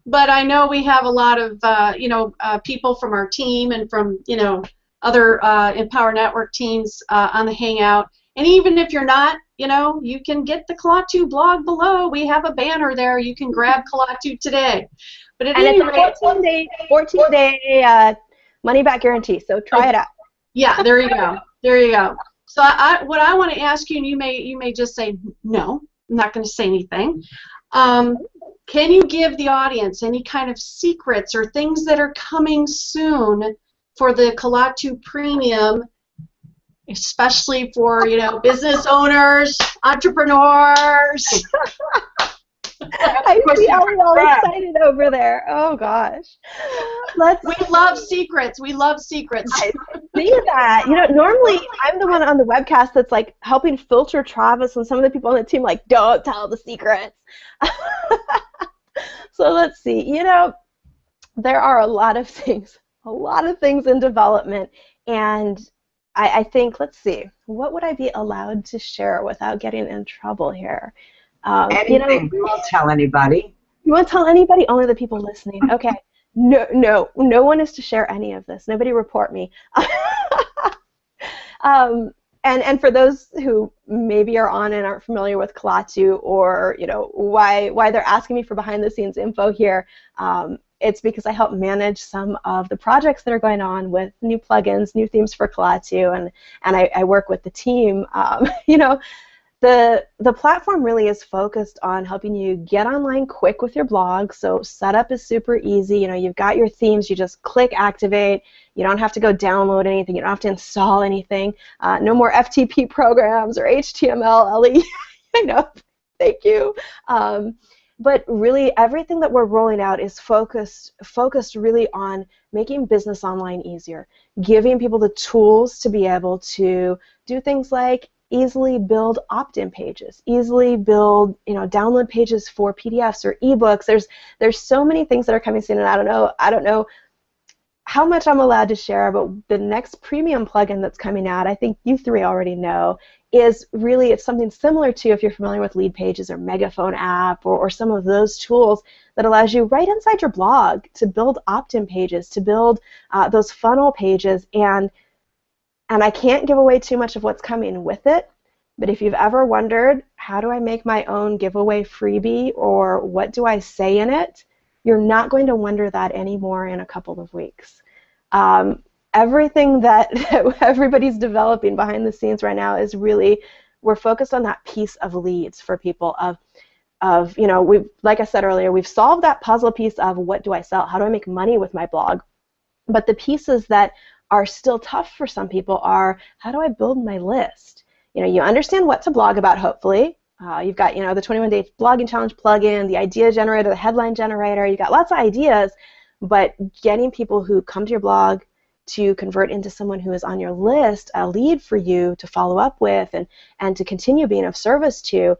But I know we have a lot of people from our team and from other Empower Network teams on the Hangout. And even if you're not, you can get the Kalatu blog below. We have a banner there. You can grab Kalatu today. But at any rate, it's a 14-day money back guarantee. So try it out. Yeah, there you go. There you go. So what I want to ask you, and you may just say no, I'm not going to say anything. Can you give the audience any kind of secrets or things that are coming soon for the Kalatu Premium, especially for business owners, entrepreneurs? I see all excited over there. Oh gosh. We love secrets. We love secrets. I see that. Normally I'm the one on the webcast that's like helping filter Travis, and some of the people on the team like, don't tell the secrets. So let's see. There are a lot of things in development, and I think, let's see, what would I be allowed to share without getting in trouble here? Anything. We won't tell anybody. You won't tell anybody? Only the people listening. Okay. No one is to share any of this. Nobody report me. And for those who maybe are on and aren't familiar with Kalatu, or why they're asking me for behind-the-scenes info here, it's because I help manage some of the projects that are going on with new plugins, new themes for Kalatu, and I work with the team. The platform really is focused on helping you get online quick with your blog. So setup is super easy. You've got your themes. You just click activate. You don't have to go download anything. You don't have to install anything. No more FTP programs or HTML, LE. I know. Thank you. But really, everything that we're rolling out is focused really on making business online easier, giving people the tools to be able to do things like easily build opt-in pages, easily build, download pages for PDFs or ebooks. There's so many things that are coming soon, and I don't know how much I'm allowed to share, but the next premium plugin that's coming out, I think you three already know, is really, it's something similar to, if you're familiar with Lead Pages or Megaphone app or some of those tools, that allows you right inside your blog to build opt-in pages, to build those funnel pages, and I can't give away too much of what's coming with it, but if you've ever wondered, how do I make my own giveaway freebie, or what do I say in it, you're not going to wonder that anymore in a couple of weeks. Everything that everybody's developing behind the scenes right now is really, we're focused on that piece of leads for people of we've, like I said earlier, we've solved that puzzle piece of what do I sell, how do I make money with my blog, but the pieces that are still tough for some people are, how do I build my list? You understand what to blog about, hopefully. You've got, the 21-day blogging challenge plugin, the idea generator, the headline generator. You've got lots of ideas, but getting people who come to your blog to convert into someone who is on your list, a lead for you to follow up with and to continue being of service to,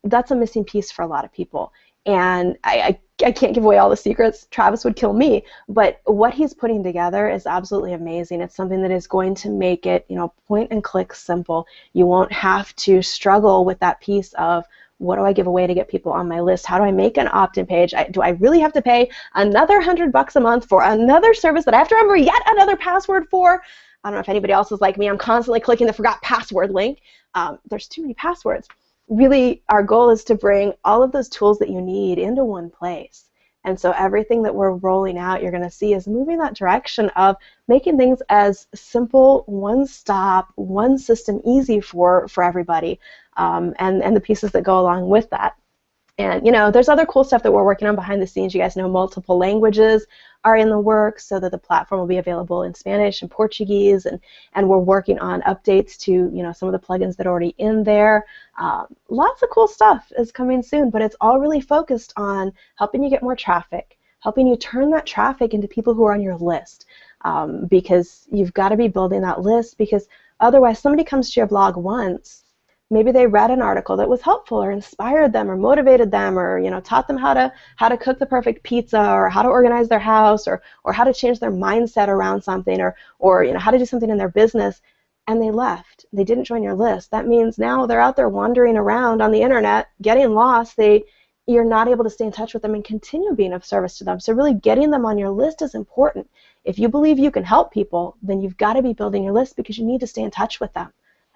that's a missing piece for a lot of people. And I can't give away all the secrets. Travis would kill me. But what he's putting together is absolutely amazing. It's something that is going to make it, point and click simple. You won't have to struggle with that piece of, what do I give away to get people on my list? How do I make an opt-in page? Do I really have to pay another $100 a month for another service that I have to remember yet another password for? I don't know if anybody else is like me. I'm constantly clicking the forgot password link. There's too many passwords. Really, our goal is to bring all of those tools that you need into one place. And so everything that we're rolling out, you're going to see, is moving that direction of making things as simple, one-stop, one-system, easy for everybody, and the pieces that go along with that. And, you know, there's other cool stuff that we're working on behind the scenes. You guys know multiple languages are in the works so that the platform will be available in Spanish and Portuguese, and we're working on updates to, you know, some of the plugins that are already in there. Lots of cool stuff is coming soon, but it's all really focused on helping you get more traffic, helping you turn that traffic into people who are on your list, because you've got to be building that list, because otherwise somebody comes to your blog once, maybe they read an article that was helpful or inspired them or motivated them, or, you know, taught them how to cook the perfect pizza, or how to organize their house, or how to change their mindset around something, or you know, how to do something in their business, and they left. They didn't join your list. That means now they're out there wandering around on the internet, getting lost. You're not able to stay in touch with them and continue being of service to them. So really getting them on your list is important. If you believe you can help people, then you've got to be building your list, because you need to stay in touch with them.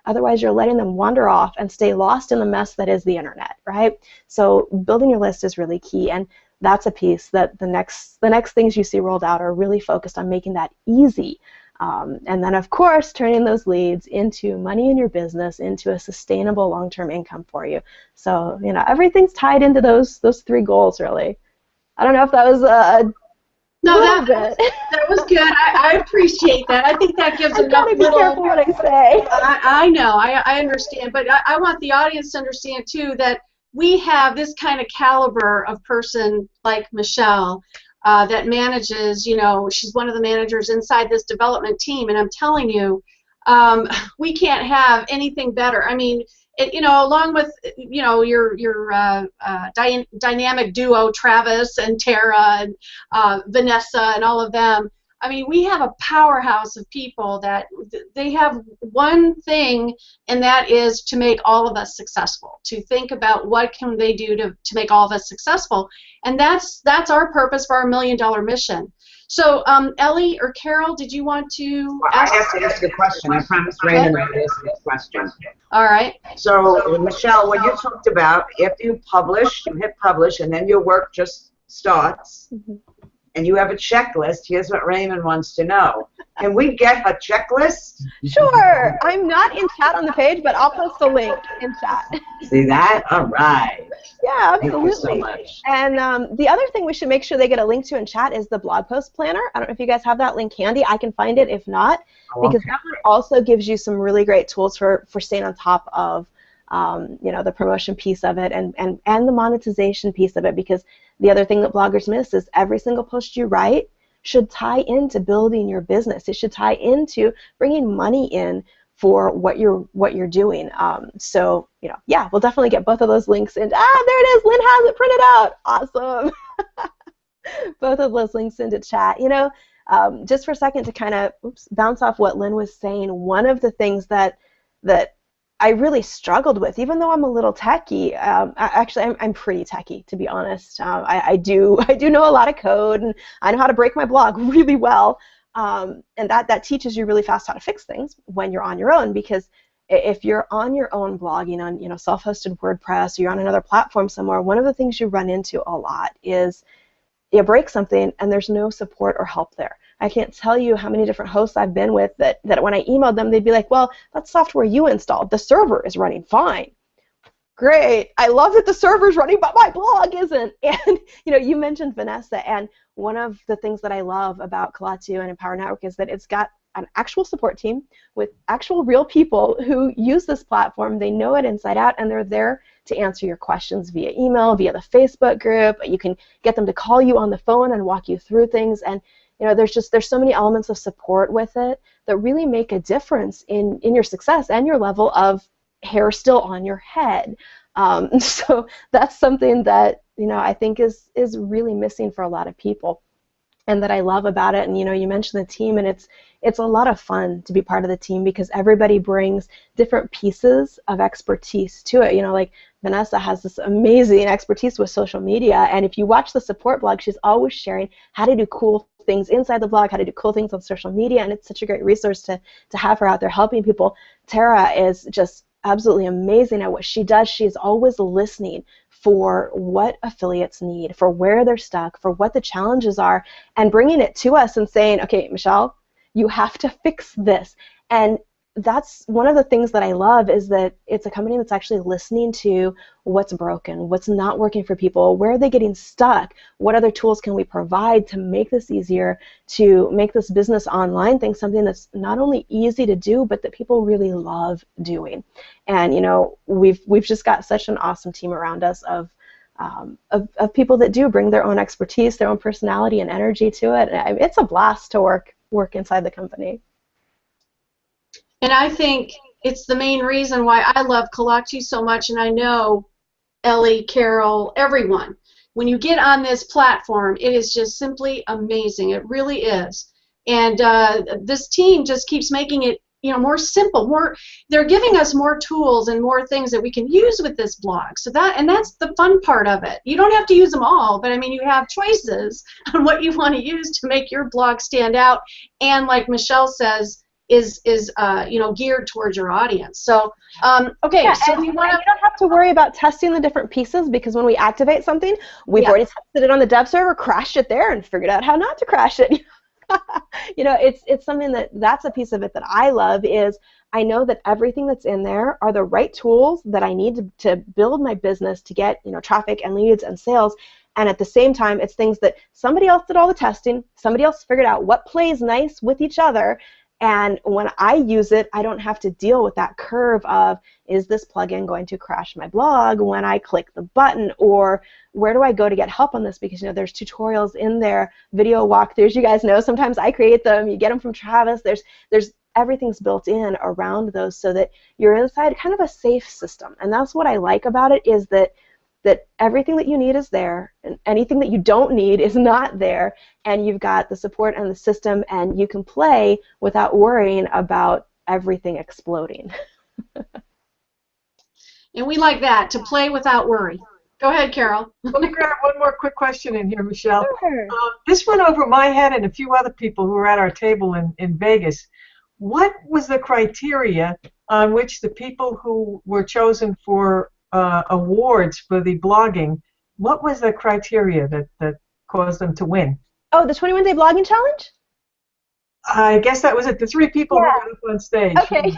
Otherwise, you're letting them wander off and stay lost in the mess that is the internet, right? So building your list is really key, and that's a piece that the next things you see rolled out are really focused on making that easy. And then, of course, turning those leads into money in your business, into a sustainable long-term income for you. So, you know, everything's tied into those three goals, really. I don't know if that was no, that was good. I appreciate that. I think that gives enough little... I've got to be careful what I say. I know. I understand. But I want the audience to understand, too, that we have this kind of caliber of person like Michelle that manages, you know, she's one of the managers inside this development team. And I'm telling you, we can't have anything better. I mean, you know, along with, you know, your dynamic duo, Travis and Tara and Vanessa and all of them. I mean, we have a powerhouse of people that they have one thing, and that is to make all of us successful, to think about what can they do to make all of us successful. And that's our purpose for our $1 Million Mission. So, Ellie or Carol, did you want to ask? I have to ask a question. I promised Raymond I would ask this question. All right. So, Michelle, what you talked about, after you publish, you hit publish, and then your work just starts, and you have a checklist. Here's what Raymond wants to know. Can we get a checklist? Sure. I'm not in chat on the page, but I'll post the link in chat. See that? All right. Yeah, absolutely. Thank you so much. And the other thing we should make sure they get a link to in chat is the blog post planner. I don't know if you guys have that link handy. I can find it if not, because that one also gives you some really great tools for staying on top of you know, the promotion piece of it and the monetization piece of it, because the other thing that bloggers miss is every single post you write should tie into building your business. It should tie into bringing money in for what you're doing. So, you know, yeah, we'll definitely get both of those links. And there it is. Lynn has it printed out. Awesome. Both of those links into chat. You know, just for a second to kind of bounce off what Lynn was saying, one of the things that I really struggled with, even though I'm a little techie. Actually, I'm pretty techie, to be honest. I do know a lot of code, and I know how to break my blog really well. And that teaches you really fast how to fix things when you're on your own, because if you're on your own blogging on, you know, self-hosted WordPress, or you're on another platform somewhere, one of the things you run into a lot is you break something and there's no support or help there. I can't tell you how many different hosts I've been with that when I emailed them, they'd be like, well, that's software you installed. The server is running fine. Great. I love that the server's running, but my blog isn't. And, you know, you mentioned Vanessa, and one of the things that I love about Kalatu and Empower Network is that it's got an actual support team with actual real people who use this platform. They know it inside out, and they're there to answer your questions via email, via the Facebook group. You can get them to call you on the phone and walk you through things. And you know, there's so many elements of support with it that really make a difference in your success and your level of hair still on your head. So that's something that, you know, I think is really missing for a lot of people, and that I love about it. And you know, you mentioned the team, and it's a lot of fun to be part of the team because everybody brings different pieces of expertise to it. You know, like Vanessa has this amazing expertise with social media, and if you watch the support blog, she's always sharing how to do cool things inside the blog, how to do cool things on social media, and it's such a great resource to have her out there helping people. Tara is just absolutely amazing at what she does. She's always listening for what affiliates need, for where they're stuck, for what the challenges are, and bringing it to us and saying, okay, Michelle, you have to fix this. And that's one of the things that I love, is that it's a company that's actually listening to what's broken, what's not working for people, where are they getting stuck, what other tools can we provide to make this easier, to make this business online thing something that's not only easy to do, but that people really love doing. And you know, we've just got such an awesome team around us of people that do bring their own expertise, their own personality and energy to it. And it's a blast to work inside the company. And I think it's the main reason why I love Kalachi so much, and I know Ellie, Carol, everyone. When you get on this platform, it is just simply amazing. It really is. And this team just keeps making it, you know, more simple. They're giving us more tools and more things that we can use with this blog. So that's the fun part of it. You don't have to use them all, but I mean, you have choices on what you want to use to make your blog stand out. And like Michelle says, is you know, geared towards your audience. So okay, yeah, so you don't have to worry about testing the different pieces, because when we activate something, we've already tested it on the dev server, crashed it there, and figured out how not to crash it. You know, it's something that's a piece of it that I love, is I know that everything that's in there are the right tools that I need to build my business, to get, you know, traffic and leads and sales. And at the same time, it's things that somebody else did all the testing, somebody else figured out what plays nice with each other. And when I use it, I don't have to deal with that curve of, is this plugin going to crash my blog when I click the button, or where do I go to get help on this? Because, you know, there's tutorials in there, video walkthroughs. You guys know sometimes I create them. You get them from Travis. There's everything's built in around those, so that you're inside kind of a safe system. And that's what I like about it, is that everything that you need is there, and anything that you don't need is not there, and you've got the support and the system, and you can play without worrying about everything exploding. And we like that, to play without worry. Go ahead, Carol. Let me grab one more quick question in here, Michelle. Sure. This went over my head and a few other people who were at our table in Vegas. What was the criteria on which the people who were chosen for awards for the blogging, what was the criteria that caused them to win? Oh, the 21-day blogging challenge? I guess that was it. The three people who got up on stage. Okay.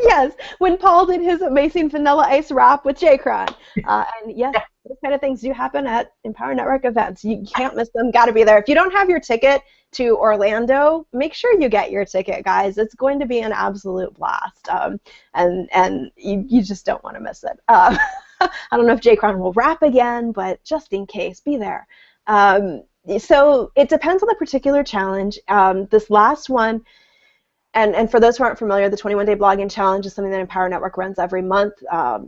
Yes, when Paul did his amazing Vanilla Ice rap with J-Cron. And yes, those kind of things do happen at Empower Network events. You can't miss them. Got to be there. If you don't have your ticket to Orlando, make sure you get your ticket, guys. It's going to be an absolute blast. And you just don't want to miss it. I don't know if J-Cron will rap again, but just in case, be there. So it depends on the particular challenge. This last one, and for those who aren't familiar, the 21-day blogging challenge is something that Empower Network runs every month.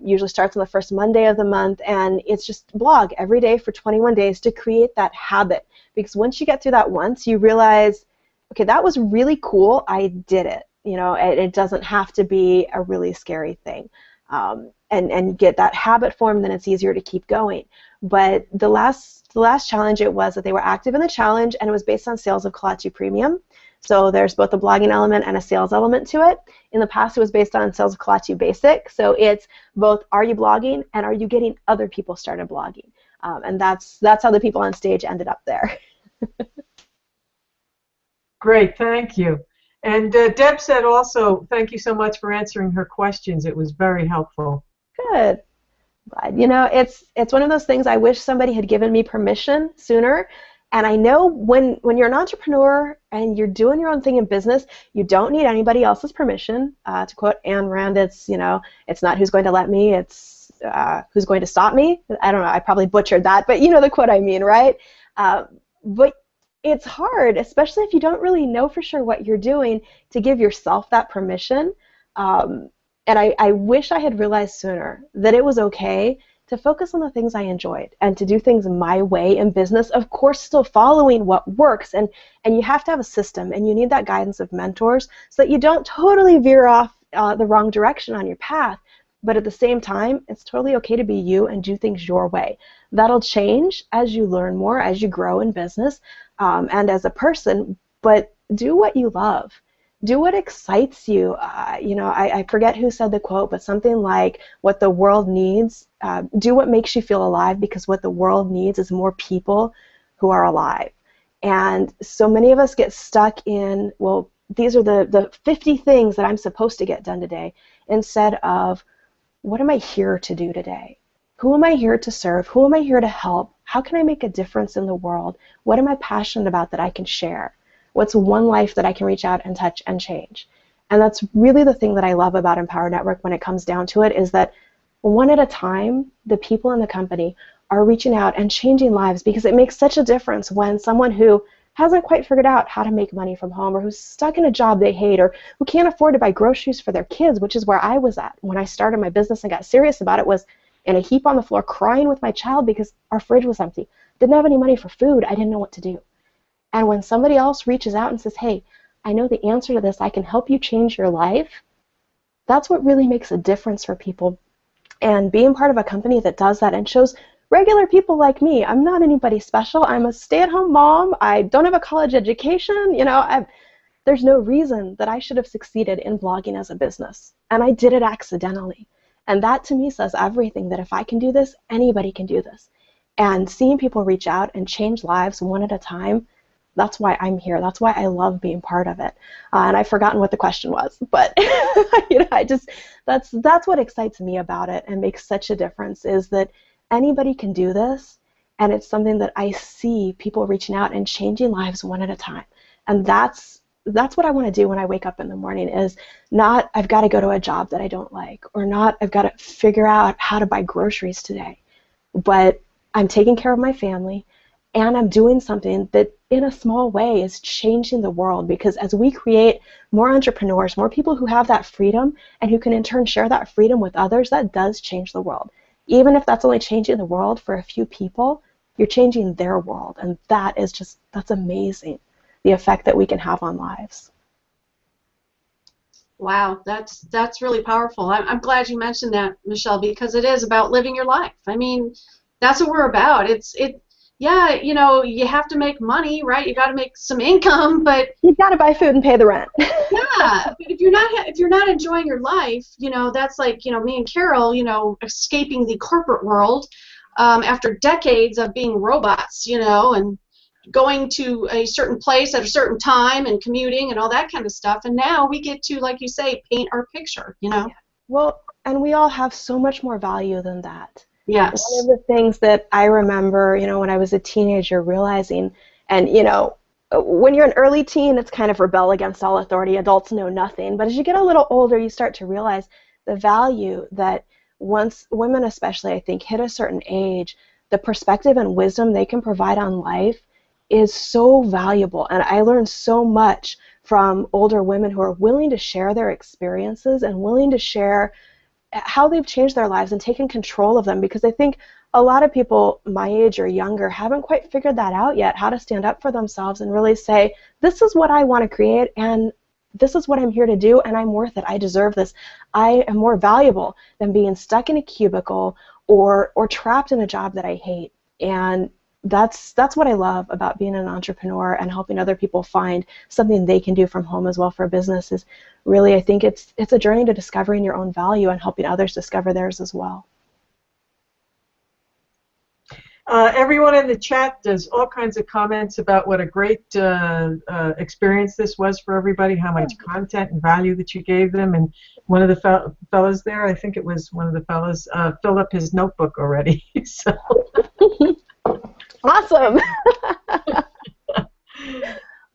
Usually starts on the first Monday of the month, and it's just blog every day for 21 days to create that habit. Because once you get through that once, you realize, okay, that was really cool. I did it. You know, it doesn't have to be a really scary thing. And get that habit formed, then it's easier to keep going. But the last challenge, it was that they were active in the challenge, and it was based on sales of Kalachi Premium. So there's both a blogging element and a sales element to it. In the past, it was based on sales of Kalachi Basic. So it's both, are you blogging, and are you getting other people started blogging? And that's how the people on stage ended up there. Great, thank you. And Deb said also, thank you so much for answering her questions. It was very helpful. Good. But, you know, it's one of those things, I wish somebody had given me permission sooner. And I know when you're an entrepreneur and you're doing your own thing in business, you don't need anybody else's permission. To quote Ayn Rand, it's not who's going to let me, it's who's going to stop me. I don't know, I probably butchered that, but you know the quote I mean, right? But it's hard, especially if you don't really know for sure what you're doing, to give yourself that permission. And I wish I had realized sooner that it was okay to focus on the things I enjoyed and to do things my way in business, of course still following what works. And you have to have a system, and you need that guidance of mentors so that you don't totally veer off the wrong direction on your path. But at the same time, it's totally okay to be you and do things your way. That'll change as you learn more, as you grow in business and as a person, but do what you love. Do what excites you. You know, I forget who said the quote, but something like, what the world needs, do what makes you feel alive, because what the world needs is more people who are alive. And so many of us get stuck in, well, these are the 50 things that I'm supposed to get done today, instead of what am I here to do today? Who am I here to serve? Who am I here to help? How can I make a difference in the world? What am I passionate about that I can share? What's one life that I can reach out and touch and change? And that's really the thing that I love about Empower Network when it comes down to it, is that one at a time, the people in the company are reaching out and changing lives, because it makes such a difference when someone who hasn't quite figured out how to make money from home, or who's stuck in a job they hate, or who can't afford to buy groceries for their kids, which is where I was at when I started my business and got serious about it, was in a heap on the floor crying with my child because our fridge was empty. Didn't have any money for food. I didn't know what to do. And when somebody else reaches out and says, hey, I know the answer to this, I can help you change your life, that's what really makes a difference for people. And being part of a company that does that and shows regular people like me, I'm not anybody special. I'm a stay-at-home mom. I don't have a college education. There's no reason that I should have succeeded in blogging as a business. And I did it accidentally. And that to me says everything, that if I can do this, anybody can do this. And seeing people reach out and change lives one at a time, that's why I'm here. That's why I love being part of it. And I've forgotten what the question was, but that's what excites me about it and makes such a difference, is that anybody can do this, and it's something that I see people reaching out and changing lives one at a time. And that's what I want to do when I wake up in the morning, is not I've got to go to a job that I don't like, or not I've got to figure out how to buy groceries today, but I'm taking care of my family, and I'm doing something that in a small way is changing the world. Because as we create more entrepreneurs, more people who have that freedom and who can in turn share that freedom with others, that does change the world. Even if that's only changing the world for a few people, you're changing their world, and that's amazing, the effect that we can have on lives. Wow, that's really powerful. I'm glad you mentioned that, Michelle, because it is about living your life. I mean, that's what we're about. Yeah, you have to make money, right? You got to make some income, but you've got to buy food and pay the rent. Yeah, but if you're not enjoying your life, that's like, me and Carol, escaping the corporate world after decades of being robots, and going to a certain place at a certain time and commuting and all that kind of stuff. And now we get to, like you say, paint our picture, Yeah. Well, and we all have so much more value than that. Yes. One of the things that I remember, when I was a teenager, realizing, and when you're an early teen, it's kind of rebel against all authority. Adults know nothing. But as you get a little older, you start to realize the value that once women especially, I think, hit a certain age, the perspective and wisdom they can provide on life is so valuable. And I learned so much from older women who are willing to share their experiences and willing to share how they've changed their lives and taken control of them, because I think a lot of people my age or younger haven't quite figured that out yet, how to stand up for themselves and really say, this is what I want to create, and this is what I'm here to do, and I'm worth it. I deserve this. I am more valuable than being stuck in a cubicle or trapped in a job that I hate. And that's what I love about being an entrepreneur and helping other people find something they can do from home as well for a business. Is really, I think it's a journey to discovering your own value and helping others discover theirs as well. Everyone in the chat does all kinds of comments about what a great experience this was for everybody, how much content and value that you gave them. And one of the fellas there, I think it was one of the fellas, filled up his notebook already. So. Awesome.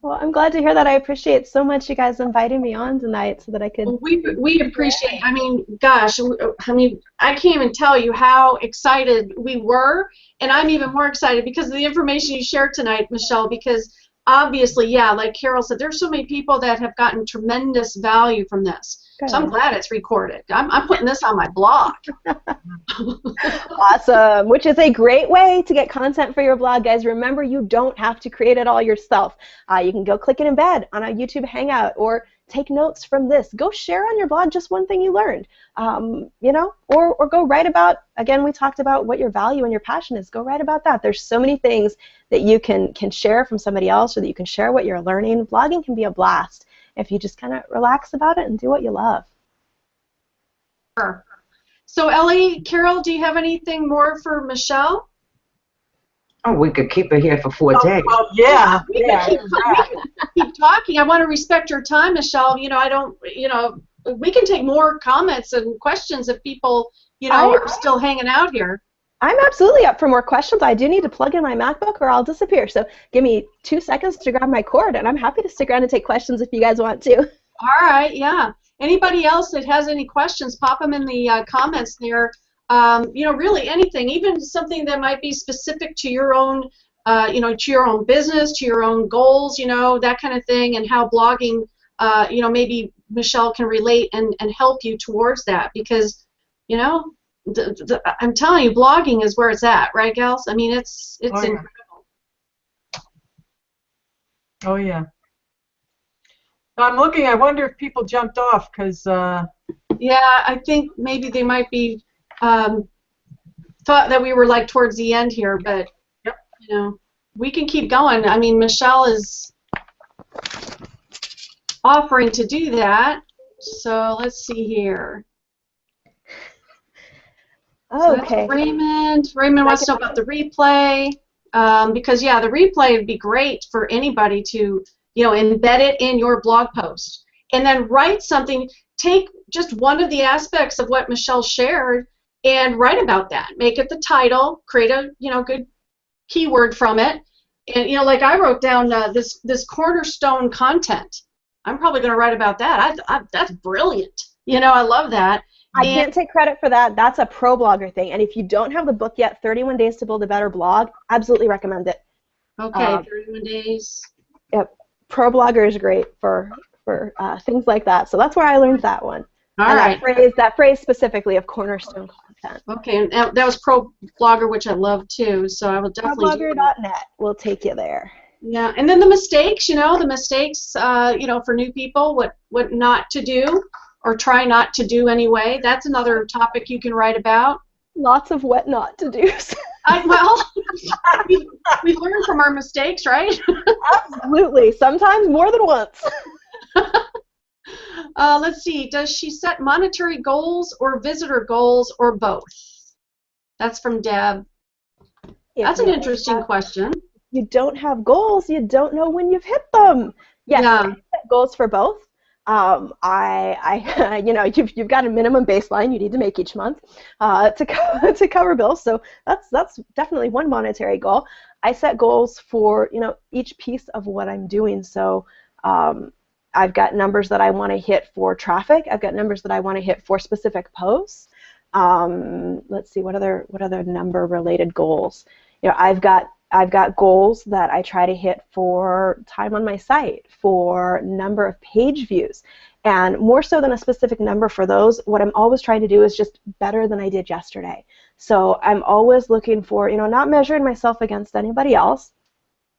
Well, I'm glad to hear that. I appreciate so much you guys inviting me on tonight so that I could... We appreciate, gosh, I can't even tell you how excited we were, and I'm even more excited because of the information you shared tonight, Michelle, because obviously, yeah, like Carol said, there's so many people that have gotten tremendous value from this. Good. So I'm glad it's recorded. I'm putting this on my blog. Awesome, which is a great way to get content for your blog, guys. Remember, you don't have to create it all yourself. You can go click it in bed on a YouTube Hangout, or take notes from this. Go share on your blog just one thing you learned, or go write about, again, we talked about what your value and your passion is. Go write about that. There's so many things that you can share from somebody else, or that you can share what you're learning. Blogging can be a blast if you just kind of relax about it and do what you love. Sure. So Ellie, Carol, do you have anything more for Michelle? Oh, we could keep it here for 4 days. Oh, yeah. We can keep talking. I want to respect your time, Michelle. We can take more comments and questions if people, are still hanging out here. I'm absolutely up for more questions. I do need to plug in my MacBook or I'll disappear. So give me 2 seconds to grab my cord, and I'm happy to stick around and take questions if you guys want to. All right, yeah. Anybody else that has any questions, pop them in the comments there. Really anything, even something that might be specific to your own, to your own business, to your own goals, that kind of thing, and how blogging, maybe Michelle can relate and help you towards that, because, I'm telling you, blogging is where it's at, right, gals? I mean, it's incredible. Oh, yeah. I'm looking. I wonder if people jumped off because. Yeah, I think maybe they might be thought that we were like towards the end here, but yep. We can keep going. I mean, Michelle is offering to do that. So let's see here. Okay. So Raymond wants to know about the replay, because yeah, the replay would be great for anybody to embed it in your blog post, and then write something. Take just one of the aspects of what Michelle shared and write about that. Make it the title. Create a good keyword from it, and like I wrote down this cornerstone content. I'm probably going to write about that. That's brilliant. I love that. I can't take credit for that. That's a pro blogger thing. And if you don't have the book yet, 31 Days to Build a Better Blog, absolutely recommend it. Okay, 31 days. Yep. Pro blogger is great for things like that. So that's where I learned that one. All right. That phrase specifically of cornerstone content. Okay, and that was pro blogger, which I love too. So I will definitely. Problogger.net will take you there. Yeah, and then the mistakes. For new people, what not to do. Or try not to do anyway. That's another topic you can write about. Lots of what not to do. We learn from our mistakes, right? Absolutely. Sometimes more than once. Let's see. Does she set monetary goals or visitor goals or both? That's from Deb. That's an interesting question. You don't have goals. You don't know when you've hit them. Yes, yeah. I set goals for both. You've got a minimum baseline you need to make each month to cover bills. So that's definitely one monetary goal. I set goals for each piece of what I'm doing. So I've got numbers that I want to hit for traffic. I've got numbers that I want to hit for specific posts. Let's see, what other number related goals? I've got goals that I try to hit for time on my site, for number of page views, and more so than a specific number for those, what I'm always trying to do is just better than I did yesterday. So I'm always looking for, not measuring myself against anybody else,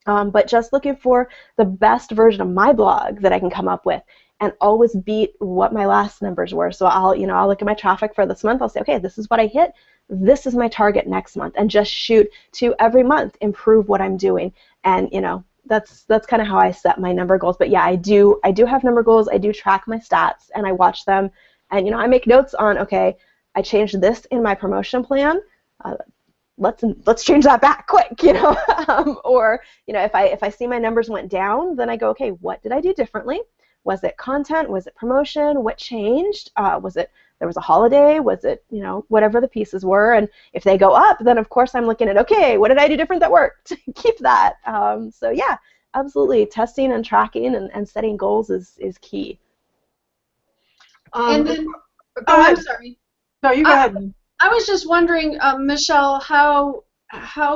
but just looking for the best version of my blog that I can come up with, and always beat what my last numbers were. So I'll look at my traffic for this month. I'll say, okay, this is what I hit. This is my target next month, and just shoot to every month improve what I'm doing. And that's kind of how I set my number goals. But yeah, I do have number goals. I do track my stats, and I watch them, and I make notes on, okay, I changed this in my promotion plan. Let's change that back quick, or if I see my numbers went down, then I go, okay, what did I do differently? Was it content? Was it promotion? What changed? Was it there was a holiday? Was it whatever the pieces were? And if they go up, then of course I'm looking at, okay, what did I do different that worked? Keep that. So yeah, absolutely, testing and tracking and setting goals is key. And then, I'm sorry. No, you go ahead. I was just wondering, Michelle, how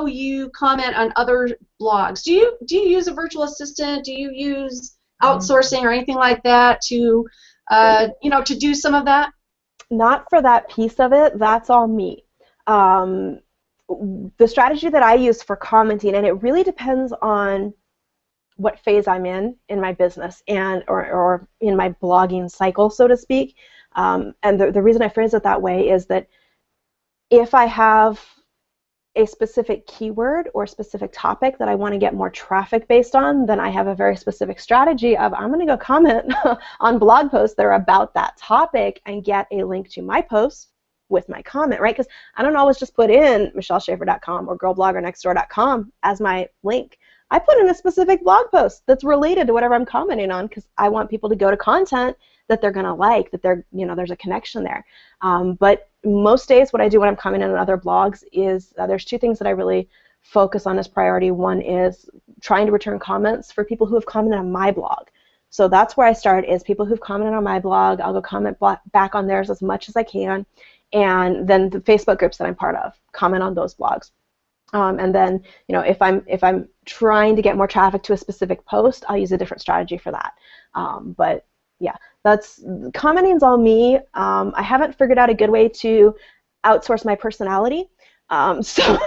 you comment on other blogs. Do you use a virtual assistant? Do you use outsourcing or anything like that to to do some of that? Not for that piece of it. That's all me. The strategy that I use for commenting, and it really depends on what phase I'm in my business and or in my blogging cycle, so to speak. And the reason I phrase it that way is that if I have a specific keyword or specific topic that I want to get more traffic based on, then I have a very specific strategy of I'm going to go comment on blog posts that are about that topic and get a link to my post with my comment, right? Because I don't always just put in michelleshaeffer.com or girlbloggernextdoor.com as my link. I put in a specific blog post that's related to whatever I'm commenting on, because I want people to go to content that they're going to like, that they're, there's a connection there. But most days what I do when I'm commenting on other blogs is there's two things that I really focus on as priority. One is trying to return comments for people who have commented on my blog. So that's where I start, is people who've commented on my blog. I'll go comment back on theirs as much as I can. And then the Facebook groups that I'm part of, comment on those blogs. And then, if I'm trying to get more traffic to a specific post, I'll use a different strategy for that. But yeah, commenting's all me. I haven't figured out a good way to outsource my personality. So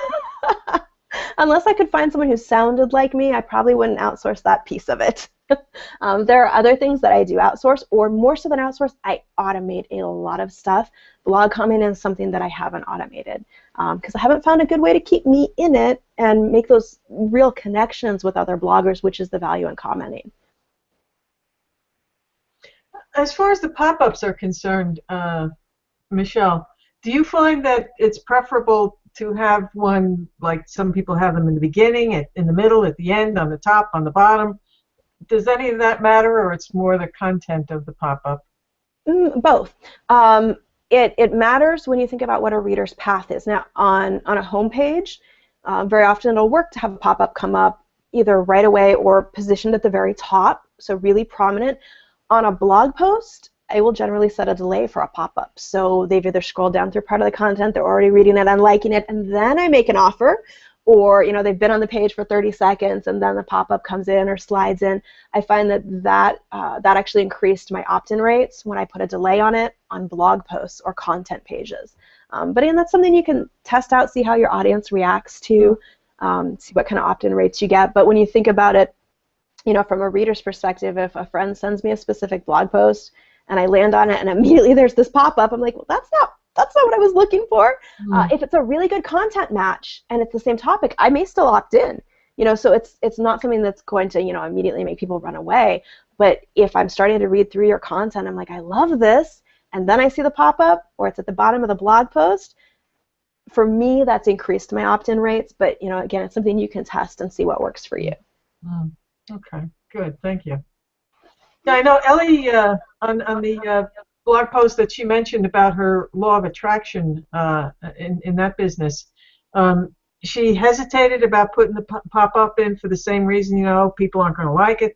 unless I could find someone who sounded like me, I probably wouldn't outsource that piece of it. There are other things that I do outsource, or more so than outsource, I automate a lot of stuff. Blog commenting is something that I haven't automated because I haven't found a good way to keep me in it and make those real connections with other bloggers, which is the value in commenting. As far as the pop-ups are concerned, Michelle, do you find that it's preferable to have one like some people have them in the beginning, in the middle, at the end, on the top, on the bottom? Does any of that matter, or it's more the content of the pop-up? Both. It matters when you think about what a reader's path is. Now, on a home page, very often it'll work to have a pop-up come up either right away or positioned at the very top, so really prominent. On a blog post, I will generally set a delay for a pop-up. So they've either scrolled down through part of the content, they're already reading it and liking it, and then I make an offer, or they've been on the page for 30 seconds and then the pop-up comes in or slides in. I find that actually increased my opt-in rates when I put a delay on it on blog posts or content pages. But again, that's something you can test out, see how your audience reacts to, see what kind of opt-in rates you get. But when you think about it, from a reader's perspective, if a friend sends me a specific blog post and I land on it and immediately there's this pop-up, I'm like, well, that's not what I was looking for. If it's a really good content match and it's the same topic, I may still opt in. So it's not something that's going to immediately make people run away. But if I'm starting to read through your content, I'm like, I love this, and then I see the pop-up or it's at the bottom of the blog post, for me that's increased my opt-in rates. But again, it's something you can test and see what works for you. Okay, good, thank you. Yeah, I know Ellie on the blog post that she mentioned about her law of attraction in that business. She hesitated about putting the pop-up in for the same reason, people aren't going to like it,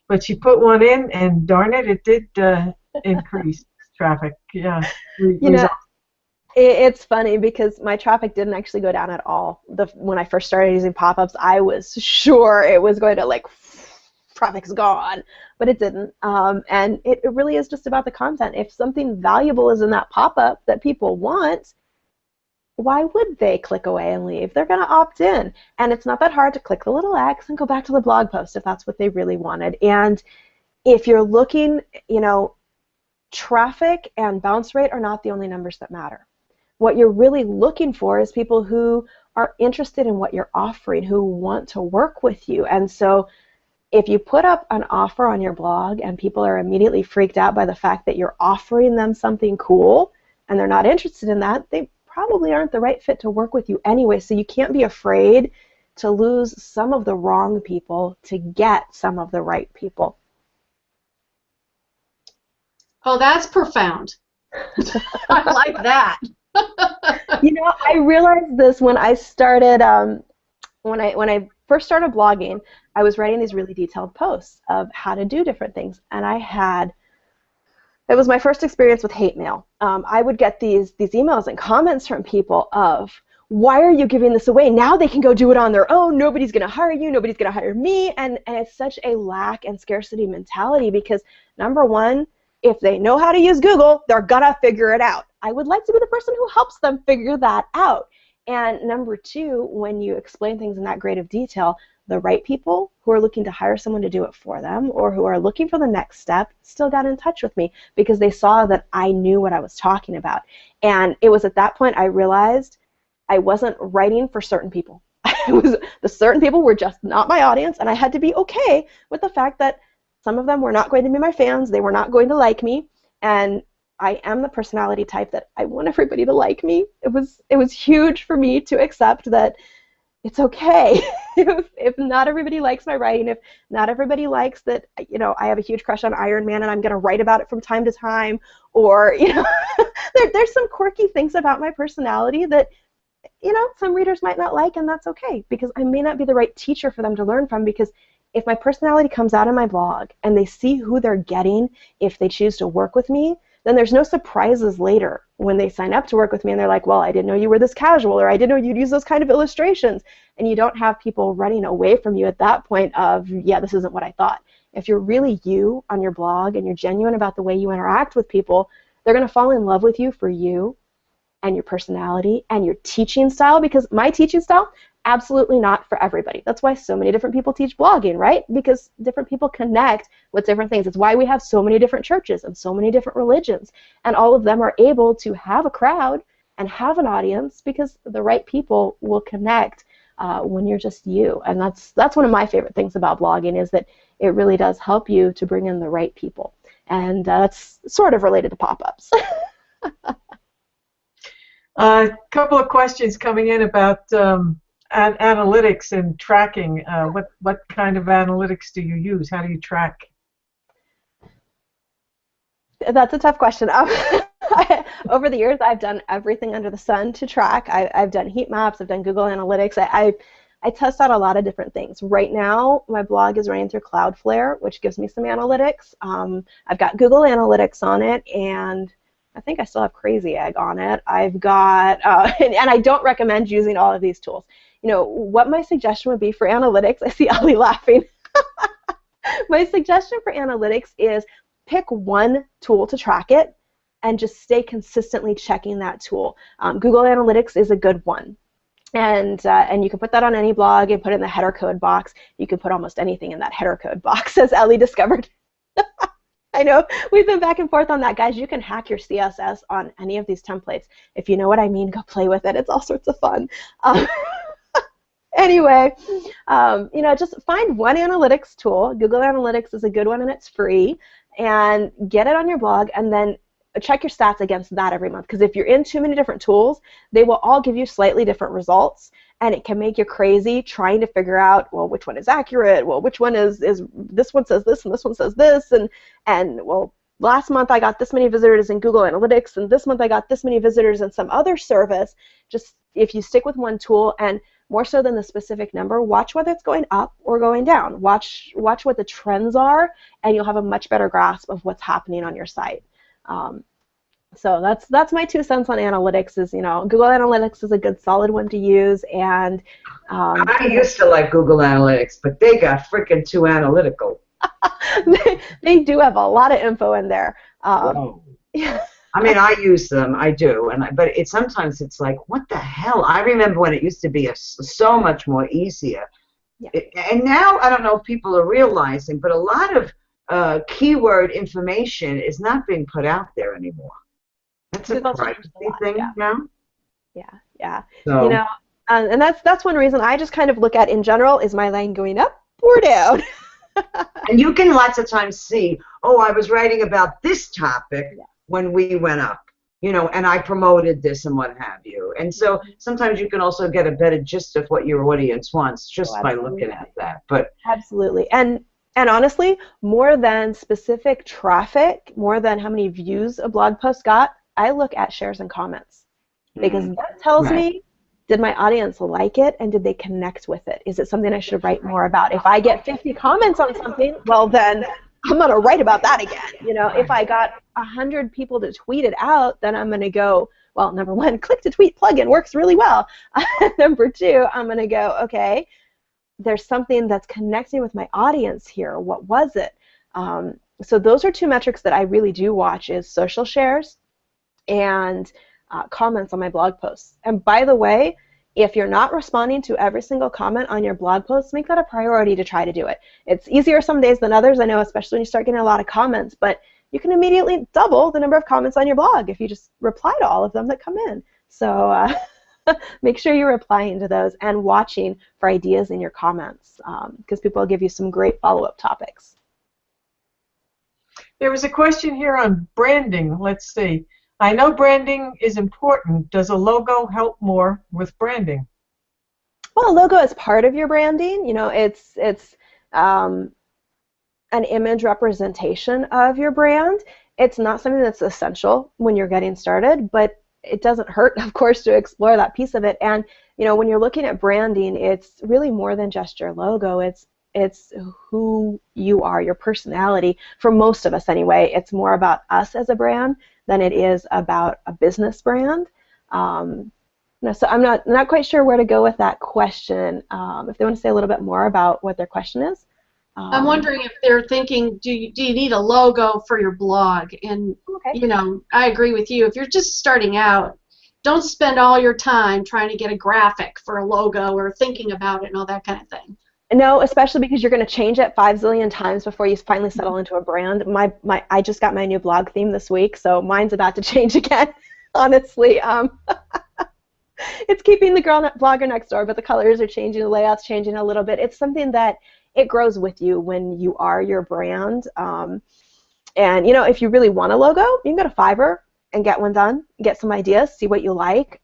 but she put one in, and darn it, it did increase traffic. Yeah. It's funny because my traffic didn't actually go down at all. When I first started using pop-ups, I was sure it was going to traffic's gone, but it didn't. And it really is just about the content. If something valuable is in that pop-up that people want, why would they click away and leave? They're going to opt in. And it's not that hard to click the little X and go back to the blog post if that's what they really wanted. And if you're looking, traffic and bounce rate are not the only numbers that matter. What you're really looking for is people who are interested in what you're offering, who want to work with you. And so if you put up an offer on your blog and people are immediately freaked out by the fact that you're offering them something cool and they're not interested in that, they probably aren't the right fit to work with you anyway. So you can't be afraid to lose some of the wrong people to get some of the right people. Oh, that's profound. I like that. I realized this when I started, when I first started blogging, I was writing these really detailed posts of how to do different things, and it was my first experience with hate mail. I would get these emails and comments from people of, why are you giving this away? Now they can go do it on their own. Nobody's going to hire you. Nobody's going to hire me. And it's such a lack and scarcity mentality because, number one, if they know how to use Google, they're going to figure it out. I would like to be the person who helps them figure that out. And number two, when you explain things in that grade of detail, the right people who are looking to hire someone to do it for them or who are looking for the next step still got in touch with me because they saw that I knew what I was talking about. And it was at that point I realized I wasn't writing for certain people. The certain people were just not my audience, and I had to be okay with the fact that some of them were not going to be my fans, they were not going to like me, and I am the personality type that I want everybody to like me. It was huge for me to accept that it's okay if not everybody likes my writing, if not everybody likes that, you know, I have a huge crush on Iron Man and I'm going to write about it from time to time, or, you know, there's some quirky things about my personality that, you know, some readers might not like, and that's okay, because I may not be the right teacher for them to learn from, because if my personality comes out in my blog and they see who they're getting if they choose to work with me, then there's no surprises later when they sign up to work with me and they're like, well, I didn't know you were this casual, or I didn't know you'd use those kind of illustrations. And you don't have people running away from you at that point of, yeah, this isn't what I thought. If you're really you on your blog and you're genuine about the way you interact with people, they're going to fall in love with you for you and your personality and your teaching style, because my teaching style, absolutely not for everybody. That's why so many different people teach blogging, right? Because different people connect with different things. It's why we have so many different churches and so many different religions, and all of them are able to have a crowd and have an audience because the right people will connect when you're just you. And that's one of my favorite things about blogging, is that it really does help you to bring in the right people. And that's sort of related to pop-ups. A couple of questions coming in about analytics and tracking. What kind of analytics do you use? How do you track? That's a tough question. Over the years, I've done everything under the sun to track. I've done heat maps. I've done Google Analytics. I test out a lot of different things. Right now, my blog is running through Cloudflare, which gives me some analytics. I've got Google Analytics on it, and I think I still have Crazy Egg on it. I've got, and I don't recommend using all of these tools. You know, what my suggestion would be for analytics, I see Ellie laughing. My suggestion for analytics is pick one tool to track it and just stay consistently checking that tool. Google Analytics is a good one. And you can put that on any blog and put it in the header code box. You can put almost anything in that header code box, as Ellie discovered. I know, we've been back and forth on that, guys. You can hack your CSS on any of these templates. If you know what I mean, go play with it. It's all sorts of fun. Anyway, you know, just find one analytics tool. Google Analytics is a good one, and it's free. And get it on your blog, and then check your stats against that every month. Because if you're in too many different tools, they will all give you slightly different results, and it can make you crazy trying to figure out, well, which one is accurate? Well, which one is this one says this and this one says this, and well, last month I got this many visitors in Google Analytics, and this month I got this many visitors in some other service. Just if you stick with one tool, and more so than the specific number, watch whether it's going up or going down. Watch what the trends are, and you'll have a much better grasp of what's happening on your site. So that's my 2 cents on analytics. Is, you know, Google Analytics is a good solid one to use, and I used to like Google Analytics, but they got freaking too analytical. they do have a lot of info in there. Yeah. I mean, I use them, I do, but sometimes it's like, what the hell? I remember when it used to be so much more easier. Yeah. And now I don't know if people are realizing, but a lot of keyword information is not being put out there anymore. That's a privacy thing now. Yeah. So, you know, and that's one reason I just kind of look at in general, is my line going up or down? And you can lots of times see, oh, I was writing about this topic when we went up, you know, and I promoted this and what have you. And so sometimes you can also get a better gist of what your audience wants just by looking at that. But absolutely. And honestly, more than specific traffic, more than how many views a blog post got, I look at shares and comments, because that tells me, did my audience like it, and did they connect with it? Is it something I should write more about? If I get 50 comments on something, well, then I'm going to write about that again. You know, if I got 100 people to tweet it out, then I'm going to go, well, number one, click to tweet plugin works really well. Number two, I'm going to go, okay, there's something that's connecting with my audience here. What was it? So those are 2 metrics that I really do watch, is social shares and comments on my blog posts. And by the way, if you're not responding to every single comment on your blog posts, make that a priority to try to do it. It's easier some days than others, I know, especially when you start getting a lot of comments, but you can immediately double the number of comments on your blog if you just reply to all of them that come in. So make sure you're replying to those and watching for ideas in your comments, because people will give you some great follow-up topics. There was a question here on branding. Let's see. I know branding is important. Does a logo help more with branding? Well, a logo is part of your branding. You know, it's an image representation of your brand. It's not something that's essential when you're getting started, but it doesn't hurt, of course, to explore that piece of it. And you know, when you're looking at branding, it's really more than just your logo. It's who you are, your personality. For most of us, anyway, it's more about us as a brand than it is about a business brand. So I'm not quite sure where to go with that question. If they want to say a little bit more about what their question is. I'm wondering if they're thinking, do you need a logo for your blog? And Okay. you know, I agree with you. If you're just starting out, don't spend all your time trying to get a graphic for a logo or thinking about it and all that kind of thing. No, especially because you're going to change it 5 zillion times before you finally settle into a brand. I just got my new blog theme this week, so mine's about to change again. Honestly, it's keeping the blogger next door, but the colors are changing, the layout's changing a little bit. It's something that it grows with you when you are your brand. And you know, if you really want a logo, you can go to Fiverr and get one done, get some ideas, see what you like.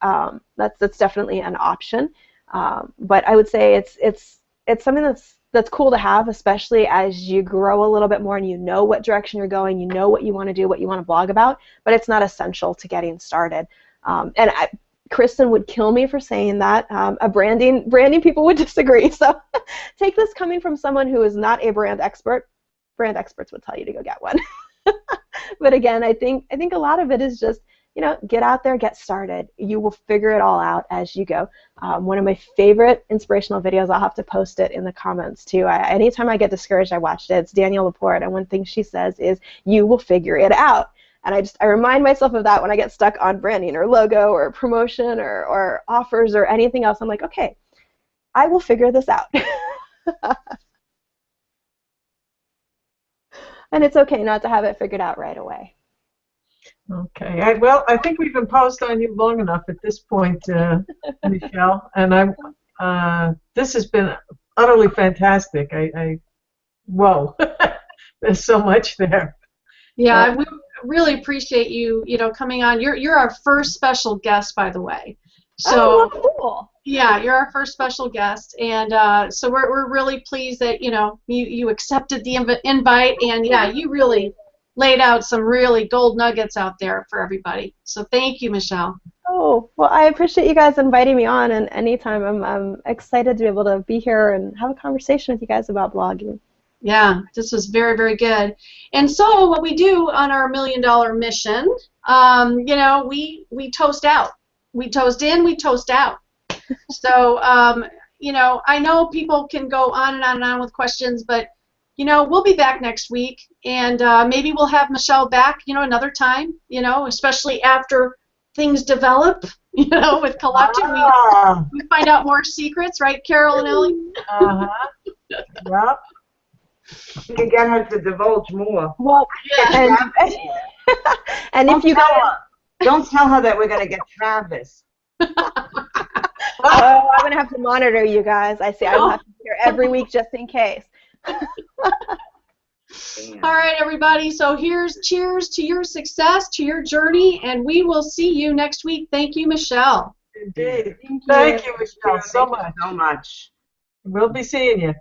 That's definitely an option. But I would say it's something that's cool to have, especially as you grow a little bit more and you know what direction you're going, you know what you want to do, what you want to blog about, but it's not essential to getting started. Kristen would kill me for saying that. Branding people would disagree. So take this coming from someone who is not a brand expert. Brand experts would tell you to go get one. But again, I think a lot of it is just, you know, get out there, get started. You will figure it all out as you go. One of my favorite inspirational videos, I'll have to post it in the comments too. Anytime I get discouraged, I watched it. It's Danielle Laporte, and one thing she says is, "You will figure it out." And I remind myself of that when I get stuck on branding or logo or promotion or offers or anything else. I'm like, okay, I will figure this out. And it's okay not to have it figured out right away. Okay. Well, I think we've imposed on you long enough at this point, Michelle. And this has been utterly fantastic. Whoa, there's so much there. Yeah, we really appreciate you, coming on. You're our first special guest, by the way. So, cool. Yeah, you're our first special guest, and so we're really pleased that you accepted the invite, and yeah, you really laid out some really gold nuggets out there for everybody. So thank you, Michelle. Oh, well, I appreciate you guys inviting me on, and anytime I'm excited to be able to be here and have a conversation with you guys about blogging. Yeah, this was very, very good. And so what we do on our $1 Million Mission, we toast out. We toast in, we toast out. So, I know people can go on and on and on with questions, but, we'll be back next week, and maybe we'll have Michelle back, another time, especially after things develop, with collecting. We find out more secrets, right, Carol and Ellie? Uh-huh. Yep. You can get her to divulge more. Well, yeah. And if you don't tell her that we're going to get Travis. Oh, I'm going to have to monitor you guys. I will have to be here every week just in case. All right, everybody. So cheers to your success, to your journey, and we will see you next week. Thank you, Michelle. Indeed. Thank you, Michelle, so much. So much. We'll be seeing you.